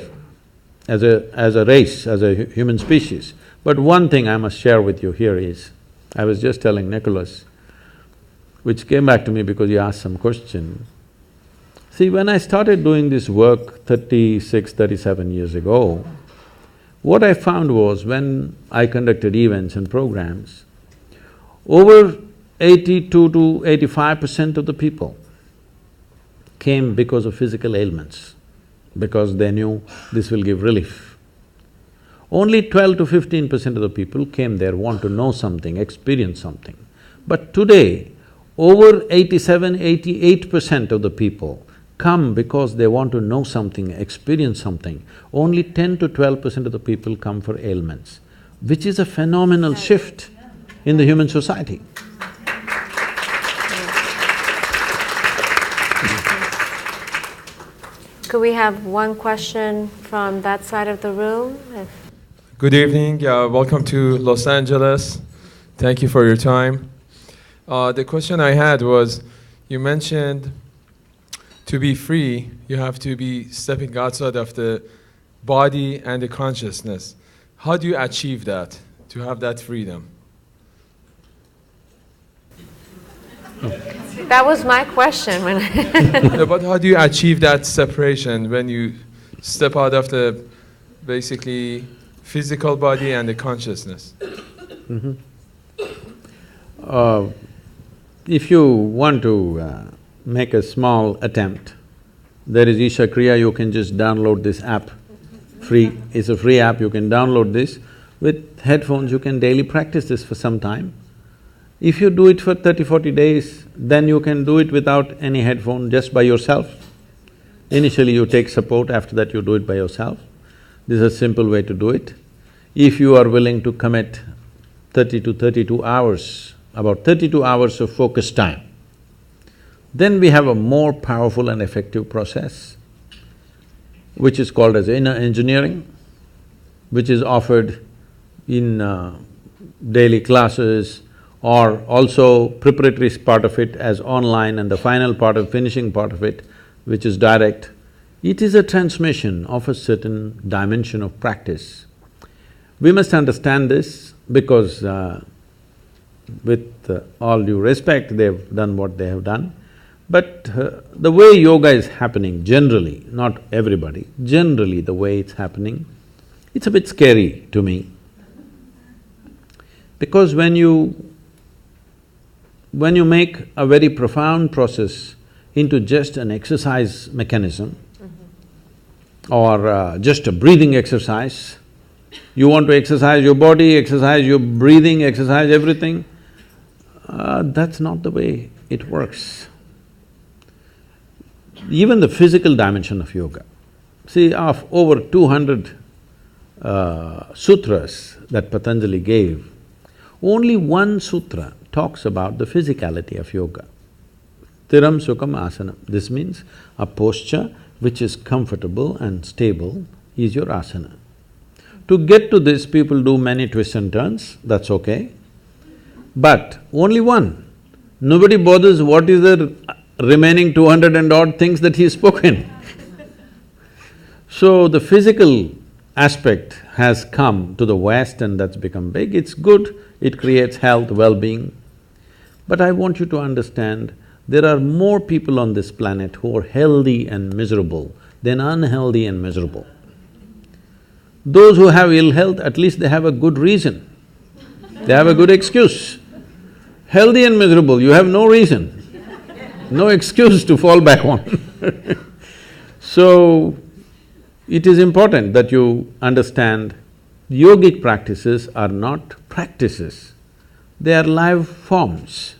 as a race, as a human species. But one thing I must share with you here is, I was just telling Nicholas, which came back to me because he asked some question. See, when I started doing this work 36, 37 years ago, what I found was when I conducted events and programs, over 82 to 85% of the people came because of physical ailments, because they knew this will give relief. Only 12 to 15% of the people came there, want to know something, experience something. But today, over 87, 88% of the people come because they want to know something, experience something. Only 10 to 12% of the people come for ailments, which is a phenomenal shift in the human society. Could we have one question from that side of the room? Good evening, welcome to Los Angeles. Thank you for your time. The question I had was, you mentioned to be free, you have to be stepping outside of the body and the consciousness. How do you achieve that, to have that freedom? That was my question when No, but how do you achieve that separation when you step out of the basically physical body and the consciousness? If you want to make a small attempt, there is Isha Kriya, you can just download this app, free, it's a free app, you can download this. With headphones, you can daily practice this for some time. If you do it for 30-40 days, then you can do it without any headphone, just by yourself. Initially you take support, after that you do it by yourself. This is a simple way to do it. If you are willing to commit 30 to 32 hours, about 32 hours of focus time, then we have a more powerful and effective process, which is called as inner engineering, which is offered in daily classes, or also preparatory part of it as online, and the final part of finishing part of it, which is direct. It is a transmission of a certain dimension of practice. We must understand this because with all due respect, they've done what they have done. But the way yoga is happening generally, not everybody, generally the way it's happening, it's a bit scary to me. Because when you make a very profound process into just an exercise mechanism or just a breathing exercise, you want to exercise your body, exercise your breathing, exercise everything, That's not the way it works. Even the physical dimension of yoga. See, of over 200 sutras that Patanjali gave, only one sutra talks about the physicality of yoga. Thiram Sukham Asana. This means a posture which is comfortable and stable is your asana. To get to this, people do many twists and turns, that's okay. But only one. Nobody bothers what is the remaining 200 and odd things that he's spoken. So the physical aspect has come to the West and that's become big. It's good, it creates health, well-being. But I want you to understand, there are more people on this planet who are healthy and miserable than unhealthy and miserable. Those who have ill health, at least they have a good reason, they have a good excuse. Healthy and miserable, you have no reason, no excuse to fall back on. So, it is important that you understand yogic practices are not practices, they are live forms.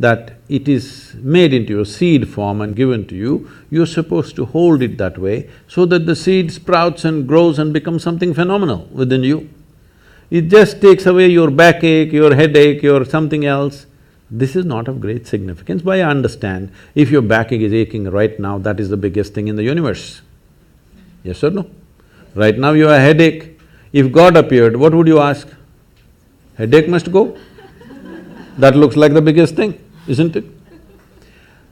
That it is made into a seed form and given to you, you're supposed to hold it that way so that the seed sprouts and grows and becomes something phenomenal within you. It just takes away your backache, your headache, your something else. This is not of great significance, but I understand if your backache is aching right now, that is the biggest thing in the universe. Yes or no? Right now you have a headache. If God appeared, what would you ask? Headache must go? That looks like the biggest thing, isn't it?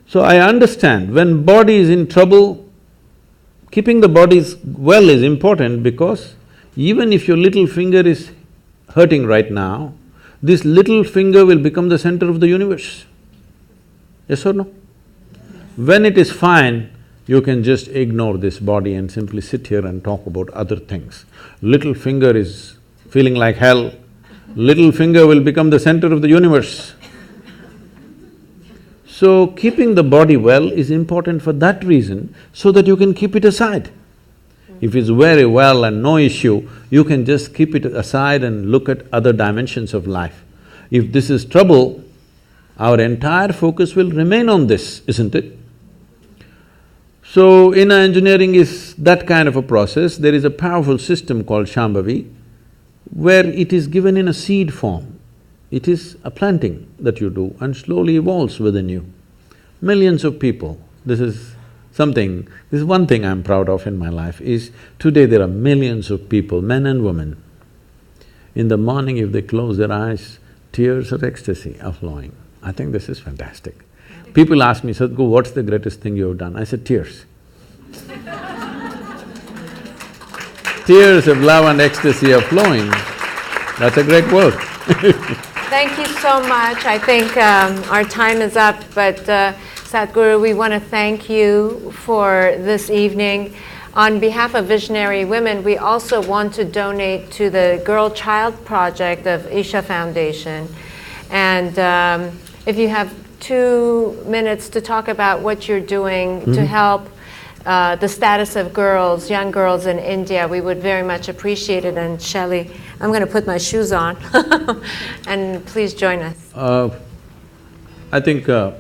So I understand, when body is in trouble, keeping the body well is important because even if your little finger is hurting right now, this little finger will become the center of the universe. Yes or no? When it is fine, you can just ignore this body and simply sit here and talk about other things. Little finger is feeling like hell, little finger will become the center of the universe. So, keeping the body well is important for that reason, so that you can keep it aside. If it's very well and no issue, you can just keep it aside and look at other dimensions of life. If this is trouble, our entire focus will remain on this, isn't it? So, inner engineering is that kind of a process. There is a powerful system called Shambhavi, where it is given in a seed form. It is a planting that you do and slowly evolves within you. Millions of people, this is one thing I'm proud of in my life is, today there are millions of people, men and women. In the morning if they close their eyes, tears of ecstasy are flowing. I think this is fantastic. People ask me, Sadhguru, what's the greatest thing you've done? I said, tears. Tears of love and ecstasy are flowing. That's a great work. Thank you so much. I think our time is up, but Sadhguru, we want to thank you for this evening. On behalf of Visionary Women, we also want to donate to the Girl Child Project of Isha Foundation. And if you have 2 minutes to talk about what you're doing to help the status of girls, young girls in India, we would very much appreciate it. And Shelley, I'm going to put my shoes on and please join us. I think a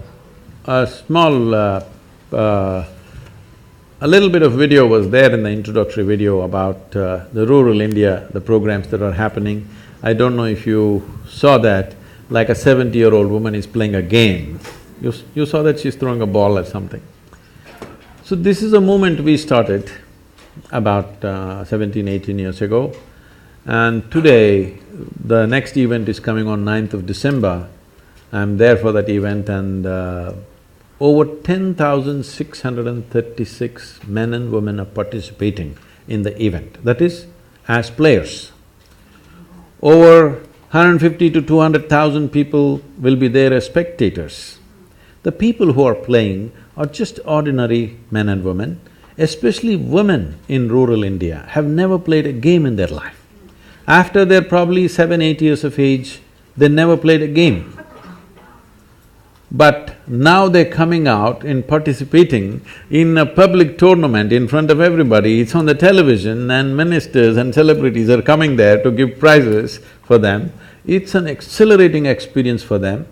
little bit of video was there in the introductory video about the rural India, the programs that are happening. I don't know if you saw that, like a 70-year-old woman is playing a game. You saw that she's throwing a ball or something. So this is a movement we started about 17, 18 years ago. And today, the next event is coming on 9th of December. I'm there for that event and over 10,636 men and women are participating in the event, that is, as players. Over 150 to 200,000 people will be there as spectators. The people who are playing are just ordinary men and women, especially women in rural India have never played a game in their life. After they're probably 7, 8 years of age, they never played a game. But now they're coming out and participating in a public tournament in front of everybody, it's on the television and ministers and celebrities are coming there to give prizes for them. It's an exhilarating experience for them.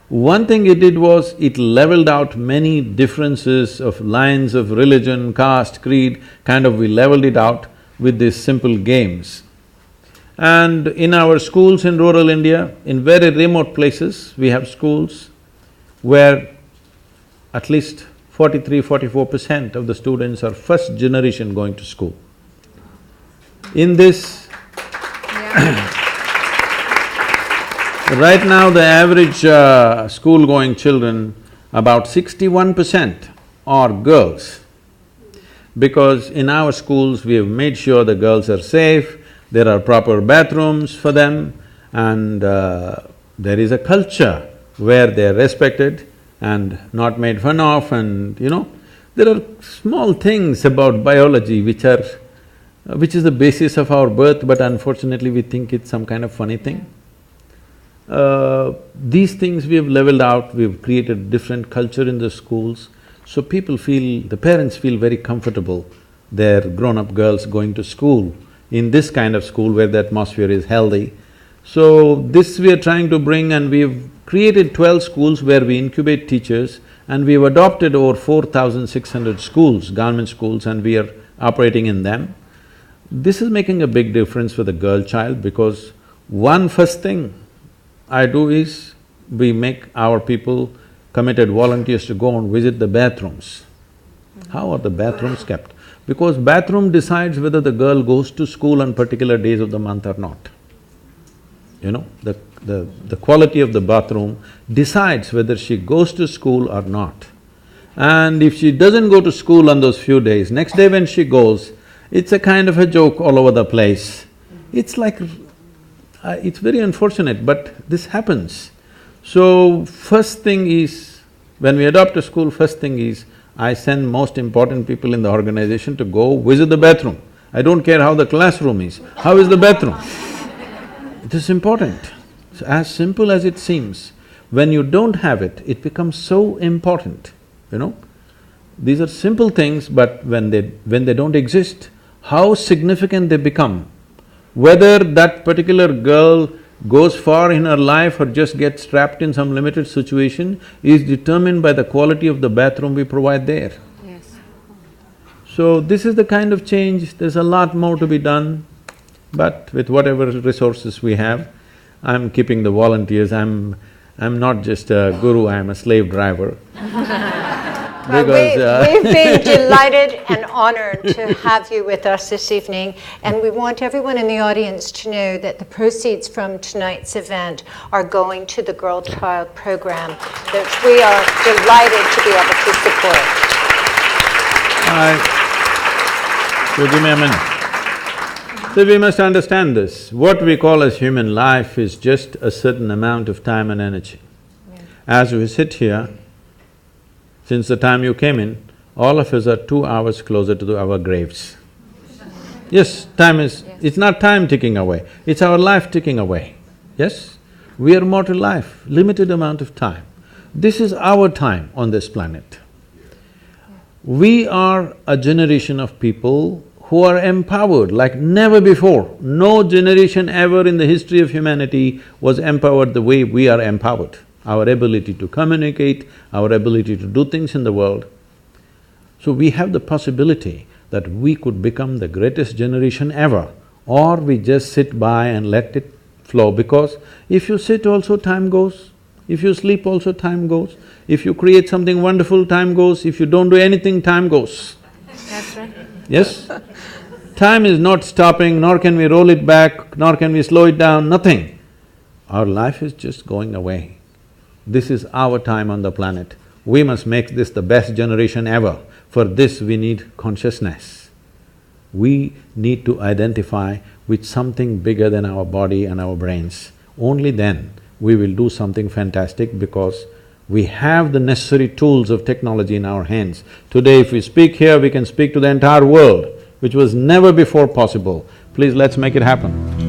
One thing it did was, it leveled out many differences of lines of religion, caste, creed, we leveled it out with these simple games. And in our schools in rural India, in very remote places, we have schools where at least 43–44% of the students are first generation going to school. In this, right now the average school-going children, about 61% are girls. Because in our schools, we have made sure the girls are safe, there are proper bathrooms for them, and there is a culture where they are respected and not made fun of, and there are small things about biology which is the basis of our birth, but unfortunately we think it's some kind of funny thing. These things we have leveled out, we've created different culture in the schools, so the parents feel very comfortable, their grown-up girls going to school, in this kind of school where the atmosphere is healthy. So this we are trying to bring, and we've created 12 schools where we incubate teachers, and we've adopted over 4,600 schools, government schools, and we are operating in them. This is making a big difference for the girl child, because first thing I do is, we make our people committed volunteers to go and visit the bathrooms. How are the bathrooms kept? Because bathroom decides whether the girl goes to school on particular days of the month or not. The quality of the bathroom decides whether she goes to school or not. And if she doesn't go to school on those few days, next day when she goes, it's a kind of a joke all over the place. It's like… it's very unfortunate, but this happens. So, first thing is, when we adopt a school, first thing is, I send most important people in the organization to go visit the bathroom. I don't care how the classroom is, how is the bathroom? It is important. So as simple as it seems, when you don't have it, it becomes so important, These are simple things, but when they don't exist, how significant they become. Whether that particular girl goes far in her life or just gets trapped in some limited situation is determined by the quality of the bathroom we provide there. Yes. So this is the kind of change, there's a lot more to be done, but with whatever resources we have, I'm keeping the volunteers, I'm not just a guru, I'm a slave driver. We've been delighted and honored to have you with us this evening, and we want everyone in the audience to know that the proceeds from tonight's event are going to the Girl Child Program that we are delighted to be able to support. So give me a minute. So we must understand this, what we call as human life is just a certain amount of time and energy. Yeah. As we sit here, since the time you came in, all of us are 2 hours closer to our graves. Yes, time is… it's not time ticking away, it's our life ticking away, yes? We are mortal life, limited amount of time. This is our time on this planet. We are a generation of people who are empowered like never before. No generation ever in the history of humanity was empowered the way we are empowered. Our ability to communicate, our ability to do things in the world. So we have the possibility that we could become the greatest generation ever, or we just sit by and let it flow, because if you sit also time goes, if you sleep also time goes, if you create something wonderful time goes, if you don't do anything time goes. That's right. Yes? Time is not stopping, nor can we roll it back, nor can we slow it down, nothing. Our life is just going away. This is our time on the planet. We must make this the best generation ever. For this we need consciousness. We need to identify with something bigger than our body and our brains. Only then we will do something fantastic, because we have the necessary tools of technology in our hands. Today if we speak here, we can speak to the entire world, which was never before possible. Please, let's make it happen.